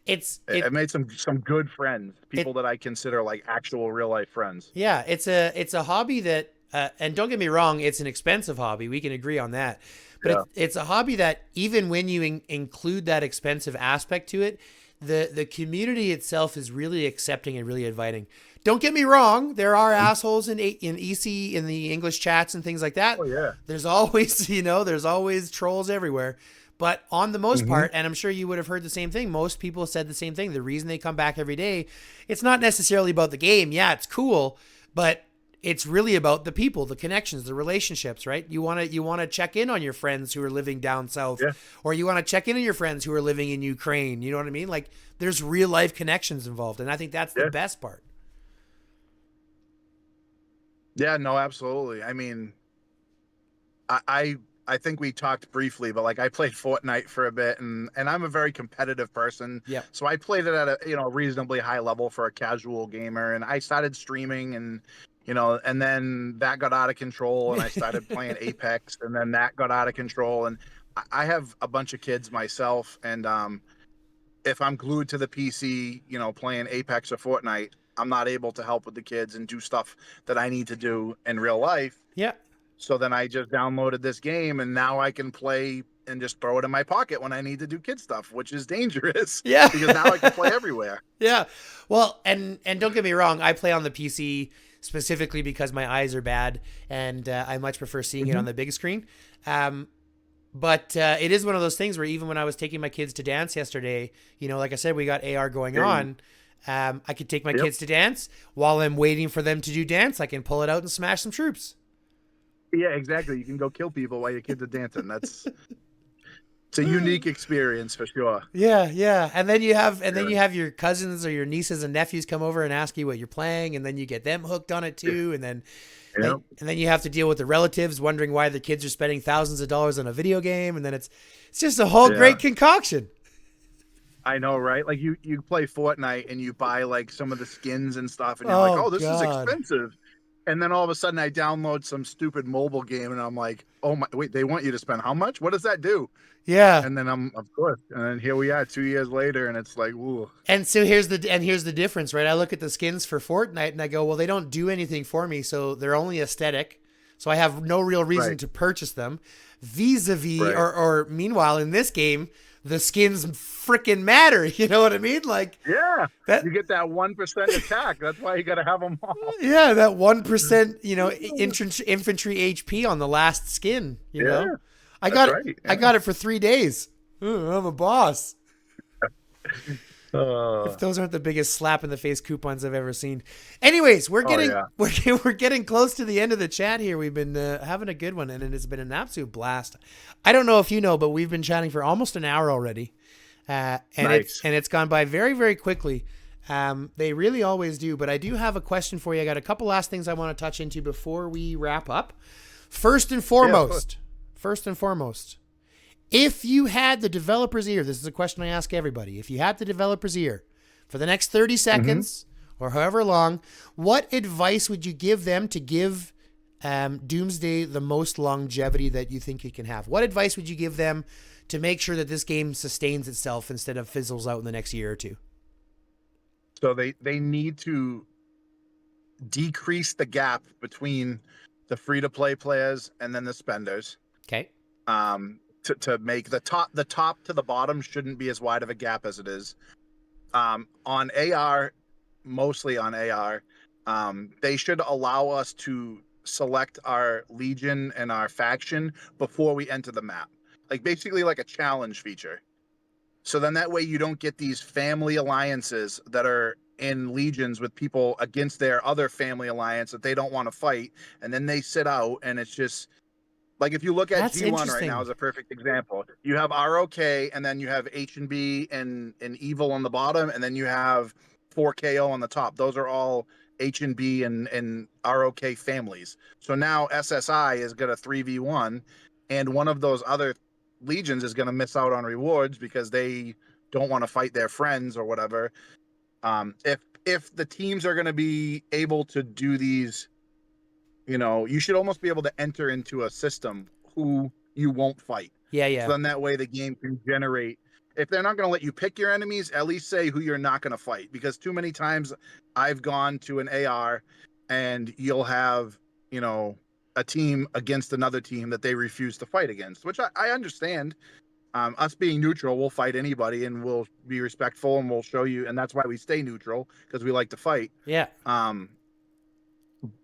I've made some good friends, people that I consider like actual real life friends. Yeah, it's a hobby that, and don't get me wrong, it's an expensive hobby. We can agree on that. But it's a hobby that even when you include that expensive aspect to it, the community itself is really accepting and really inviting. Don't get me wrong, there are assholes in EC, in the English chats and things like that. Oh yeah. There's always, there's always trolls everywhere. But on the most part, and I'm sure you would have heard the same thing, most people said the same thing. The reason they come back every day, it's not necessarily about the game. Yeah, it's cool, but it's really about the people, the connections, the relationships, right? You want to check in on your friends who are living down south, or you want to check in on your friends who are living in Ukraine. You know what I mean? Like there's real life connections involved, and I think that's the best part. Yeah, no, absolutely. I mean, I think we talked briefly, but like I played Fortnite for a bit, and I'm a very competitive person. Yeah. So I played it at a reasonably high level for a casual gamer, and I started streaming, and and then that got out of control, and I started playing Apex, and then that got out of control, and I have a bunch of kids myself, and if I'm glued to the PC, playing Apex or Fortnite, I'm not able to help with the kids and do stuff that I need to do in real life. Yeah. So then I just downloaded this game, and now I can play and just throw it in my pocket when I need to do kid stuff, which is dangerous. Yeah. Because now I can play everywhere. Yeah. Well, and don't get me wrong, I play on the PC specifically because my eyes are bad, and I much prefer seeing it on the big screen. But it is one of those things where even when I was taking my kids to dance yesterday, like I said, we got AR going on. I could take my kids to dance while I'm waiting for them to do dance. I can pull it out and smash some troops. Yeah, exactly. You can go kill people while your kids are dancing. It's a unique experience for sure. Yeah. And then you have your cousins or your nieces and nephews come over and ask you what you're playing, and then you get them hooked on it too. And then and then you have to deal with the relatives wondering why the kids are spending thousands of dollars on a video game, and then it's just a whole great concoction. I know, right? Like you play Fortnite and you buy like some of the skins and stuff, and you're like, oh, this is expensive. And then all of a sudden I download some stupid mobile game and I'm like, oh my, wait, they want you to spend how much? What does that do? Yeah. And then of course, and then here we are 2 years later, and it's like, ooh. And so here's the difference, right? I look at the skins for Fortnite and I go, well, they don't do anything for me, so they're only aesthetic. So I have no real reason to purchase them. Vis-a-vis, or meanwhile, in this game, the skins freaking matter. You know what I mean? Like Yeah, that. you get that 1% attack. That's why you got to have them all. Yeah, that 1%, infantry HP on the last skin. Yeah, I that's got it. right. I Yeah. got it for 3 days. Ooh, I'm a boss. If Uh, those aren't the biggest slap in the face coupons I've ever seen. Anyways, we're oh getting yeah. we're getting close to the end of the chat here. We've been having a good one, and it has been an absolute blast. I don't know if you know, but we've been chatting for almost an hour already, and Nice. it's gone by very, very quickly. They really always do. But I do have a question for you. I got a couple last things I want to touch into before we wrap up. First and foremost, if you had the developer's ear, this is a question I ask everybody. If you had the developer's ear for the next 30 seconds or however long, what advice would you give them to give Doomsday the most longevity that you think it can have? What advice would you give them to make sure that this game sustains itself instead of fizzles out in the next year or two? So they need to decrease the gap between the free to play players and then the spenders. Okay. To make the top to the bottom shouldn't be as wide of a gap as it is. On AR, mostly on AR, they should allow us to select our legion and our faction before we enter the map, like basically like a challenge feature. So then that way you don't get these family alliances that are in legions with people against their other family alliance that they don't want to fight, and then they sit out, and it's just like if you look at That's G1 right interesting. now as a perfect example, you have ROK, and then you have H&B and Evil on the bottom, and then you have 4KO on the top. Those are all H&B and ROK families. So now SSI is going to 3v1, and one of those other legions is going to miss out on rewards because they don't want to fight their friends or whatever. If the teams are going to be able to do these, you should almost be able to enter into a system who you won't fight. Yeah, So yeah. then that way the game can generate. If they're not going to let you pick your enemies, at least say who you're not going to fight. Because too many times I've gone to an AR and you'll have, a team against another team that they refuse to fight against, which I understand. Us being neutral, we'll fight anybody and we'll be respectful and we'll show you. And that's why we stay neutral, because we like to fight. Yeah.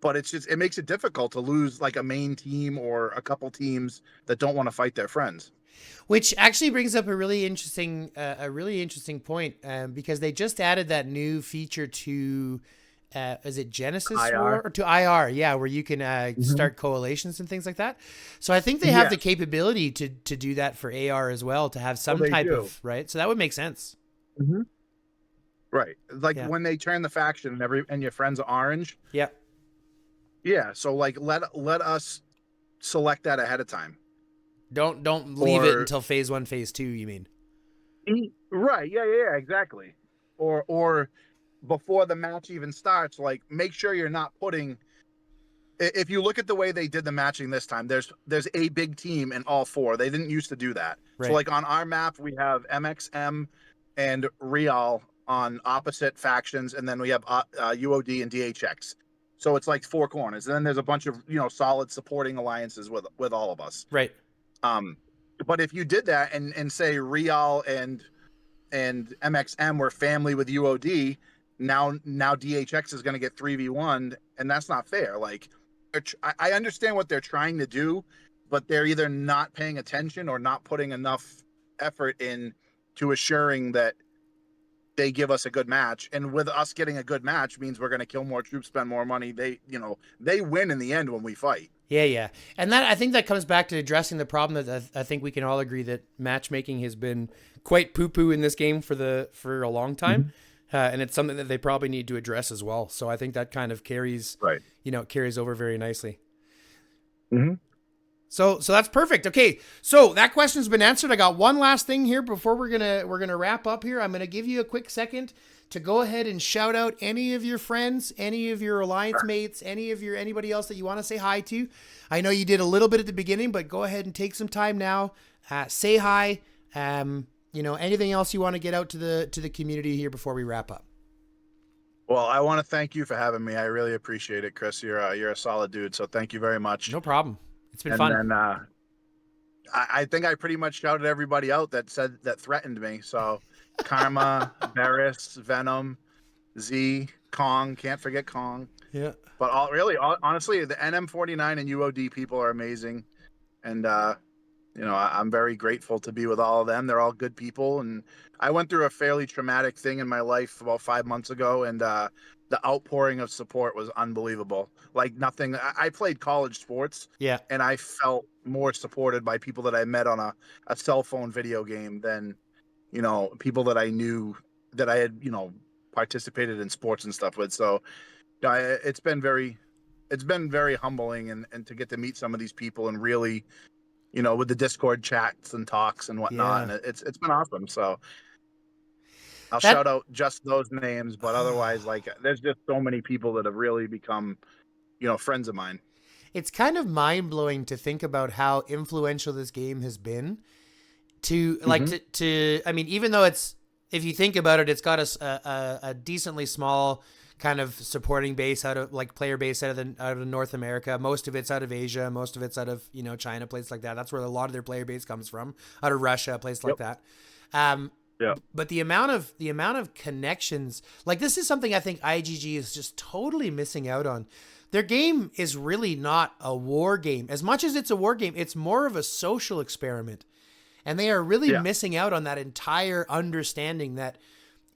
But it makes it difficult to lose like a main team or a couple teams that don't want to fight their friends. Which actually brings up a really interesting point, because they just added that new feature to, is it Genesis IR? War or to IR? Yeah, where you can start coalitions and things like that. So I think they have the capability to do that for AR as well, to have some type of, right. So that would make sense. Mm-hmm. Right, like when they turn the faction and your friends are orange. Yeah. Yeah, so like let us select that ahead of time. Don't leave it until phase 1, phase 2, you mean? Right, yeah, exactly. Or before the match even starts, like make sure you're not putting. If you look at the way they did the matching this time, there's a big team in all four. They didn't used to do that. Right. So like on our map, we have MXM and Real on opposite factions, and then we have UOD and DHX. So it's like four corners. And then there's a bunch of, solid supporting alliances with all of us. Right. But if you did that and say Real and MXM were family with UOD, now DHX is going to get 3v1, and that's not fair. Like, I understand what they're trying to do, but they're either not paying attention or not putting enough effort in to assuring that they give us a good match. And with us getting a good match means we're going to kill more troops, spend more money. They win in the end when we fight. Yeah. And I think that comes back to addressing the problem that I think we can all agree that matchmaking has been quite poo-poo in this game for a long time. Mm-hmm. And it's something that they probably need to address as well. So I think that kind of carries over very nicely. Mm-hmm. So that's perfect. Okay, so that question's been answered. I got one last thing here before we're gonna wrap up here. I'm gonna give you a quick second to go ahead and shout out any of your friends, any of your alliance mates, anybody else that you want to say hi to. I know you did a little bit at the beginning, but go ahead and take some time now. Say hi. Anything else you want to get out to the community here before we wrap up? Well, I want to thank you for having me. I really appreciate it, Chris. You're a solid dude, so thank you very much. No problem. It's been fun. And I think I pretty much shouted everybody out that threatened me. So Karma, Barris, Venom, Z, Kong, can't forget Kong. Yeah. But honestly, the NM49 and UOD people are amazing. And I'm very grateful to be with all of them. They're all good people, and I went through a fairly traumatic thing in my life about 5 months ago, and the outpouring of support was unbelievable. Like nothing. I played college sports, Yeah. and I felt more supported by people that I met on a cell phone video game than people that I knew that I had participated in sports and stuff with. So it's been very humbling, and to get to meet some of these people and really with the Discord chats and talks and whatnot. Yeah. And it's been awesome. So I'll That shout out just those names, but otherwise, like, there's just so many people that have really become, friends of mine. it's kind of mind blowing to think about how influential this game has been to like to I mean, even though if you think about it, it's got a decently small kind of supporting base out of like player base out of North America. Most of it's out of Asia. Most of it's out of, China, places like that. That's where a lot of their player base comes from, out of Russia, places like that. Yeah. But the amount of connections, like this is something I think IGG is just totally missing out on. Their game is really not a war game. As much as it's a war game, it's more of a social experiment. And they are really missing out on that entire understanding that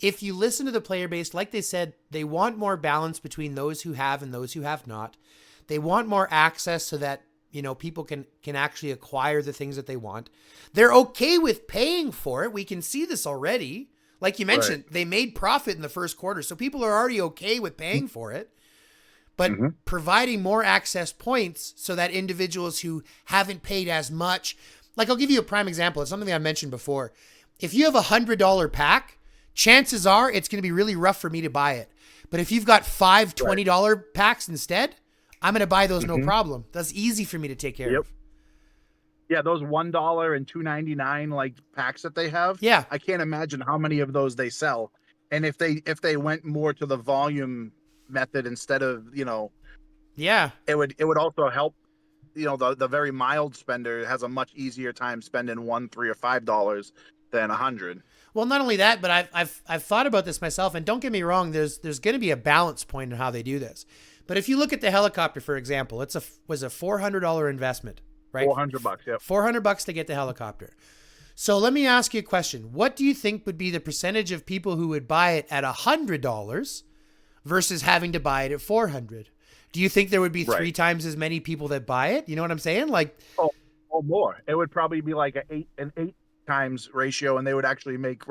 if you listen to the player base, like they said, they want more balance between those who have and those who have not. They want more access so that, people can actually acquire the things that they want. They're okay with paying for it. We can see this already. Like you mentioned, They made profit in the first quarter. So people are already okay with paying for it. But providing more access points so that individuals who haven't paid as much, like I'll give you a prime example. It's something that I mentioned before. If you have $100 pack, chances are it's going to be really rough for me to buy it. But if you've got five $20 packs instead, I'm going to buy those no problem. That's easy for me to take care of. Yeah, those $1 and $2.99 like packs that they have. Yeah. I can't imagine how many of those they sell. And if they went more to the volume method instead of, it would also help, the very mild spender has a much easier time spending $1, $3, or $5 than $100. Well, not only that, but I've thought about this myself, and don't get me wrong, there's going to be a balance point in how they do this. But if you look at the helicopter, for example, was a $400 investment, right? $400, yep. $400 to get the helicopter. So let me ask you a question. What do you think would be the percentage of people who would buy it at $100 versus having to buy it at $400? Do you think there would be 3 times as many people that buy it? You know what I'm saying? Like, more. It would probably be like an 8 times ratio, and they would actually make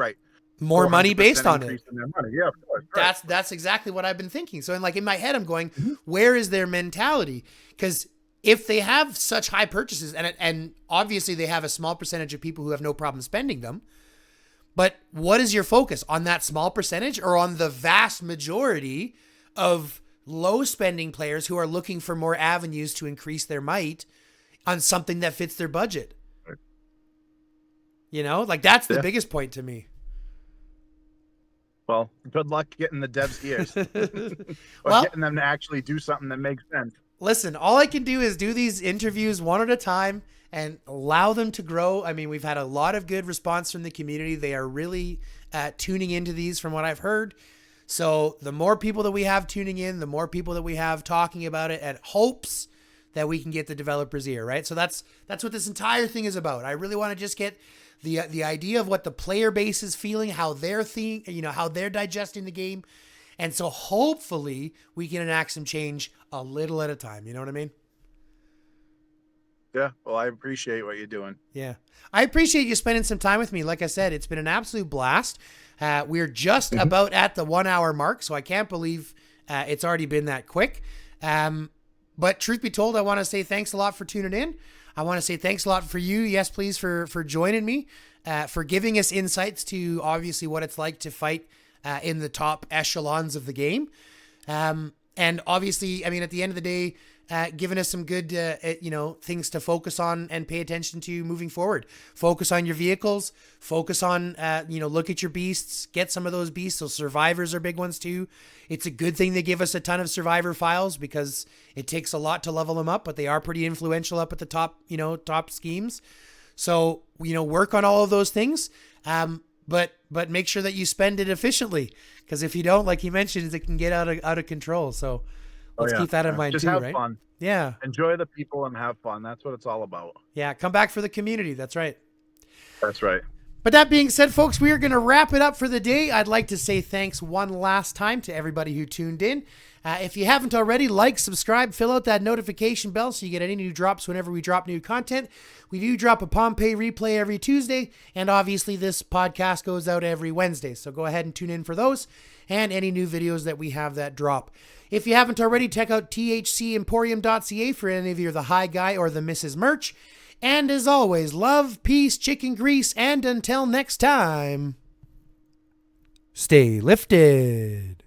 more money based on it. Yeah, of course. Right. That's exactly what I've been thinking. So in my head, I'm going, where is their mentality? Because if they have such high purchases, and obviously they have a small percentage of people who have no problem spending them, but what is your focus on that small percentage or on the vast majority of low spending players who are looking for more avenues to increase their might on something that fits their budget? Right. That's the biggest point to me. Well, good luck getting the devs' ears. Getting them to actually do something that makes sense. Listen, all I can do is do these interviews one at a time and allow them to grow. I mean, we've had a lot of good response from the community. They are really tuning into these from what I've heard. So the more people that we have tuning in, the more people that we have talking about it, and hopes that we can get the developers' ear, right? So that's what this entire thing is about. I really want to just get the idea of what the player base is feeling, how they're how they're digesting the game. And so hopefully we can enact some change a little at a time. You know what I mean? Yeah. Well, I appreciate what you're doing. Yeah. I appreciate you spending some time with me. Like I said, it's been an absolute blast. We're just about at the 1 hour mark, so I can't believe it's already been that quick. But truth be told, I want to say thanks a lot for tuning in. I want to say thanks a lot for you, YesPlease, for joining me, for giving us insights to obviously what it's like to fight in the top echelons of the game. And obviously, I mean, at the end of the day, giving us some good, things to focus on and pay attention to moving forward. Focus on your vehicles, focus on, look at your beasts, get some of those beasts. So survivors are big ones too. It's a good thing they give us a ton of survivor files because it takes a lot to level them up, but they are pretty influential up at the top, top schemes. So, work on all of those things. But make sure that you spend it efficiently, because if you don't, like he mentioned, it can get out of control. So let's keep that in mind Just too, have right? fun. Yeah. Enjoy the people and have fun. That's what it's all about. Yeah. Come back for the community. That's right. That's right. But that being said, folks, we are going to wrap it up for the day. I'd like to say thanks one last time to everybody who tuned in. If you haven't already, like, subscribe, fill out that notification bell so you get any new drops whenever we drop new content. We do drop a Pompeii replay every Tuesday, and obviously this podcast goes out every Wednesday. So go ahead and tune in for those and any new videos that we have that drop. If you haven't already, check out thcemporium.ca for any of your The High Guy or the Mrs. merch. And as always, love, peace, chicken grease, and until next time, stay lifted.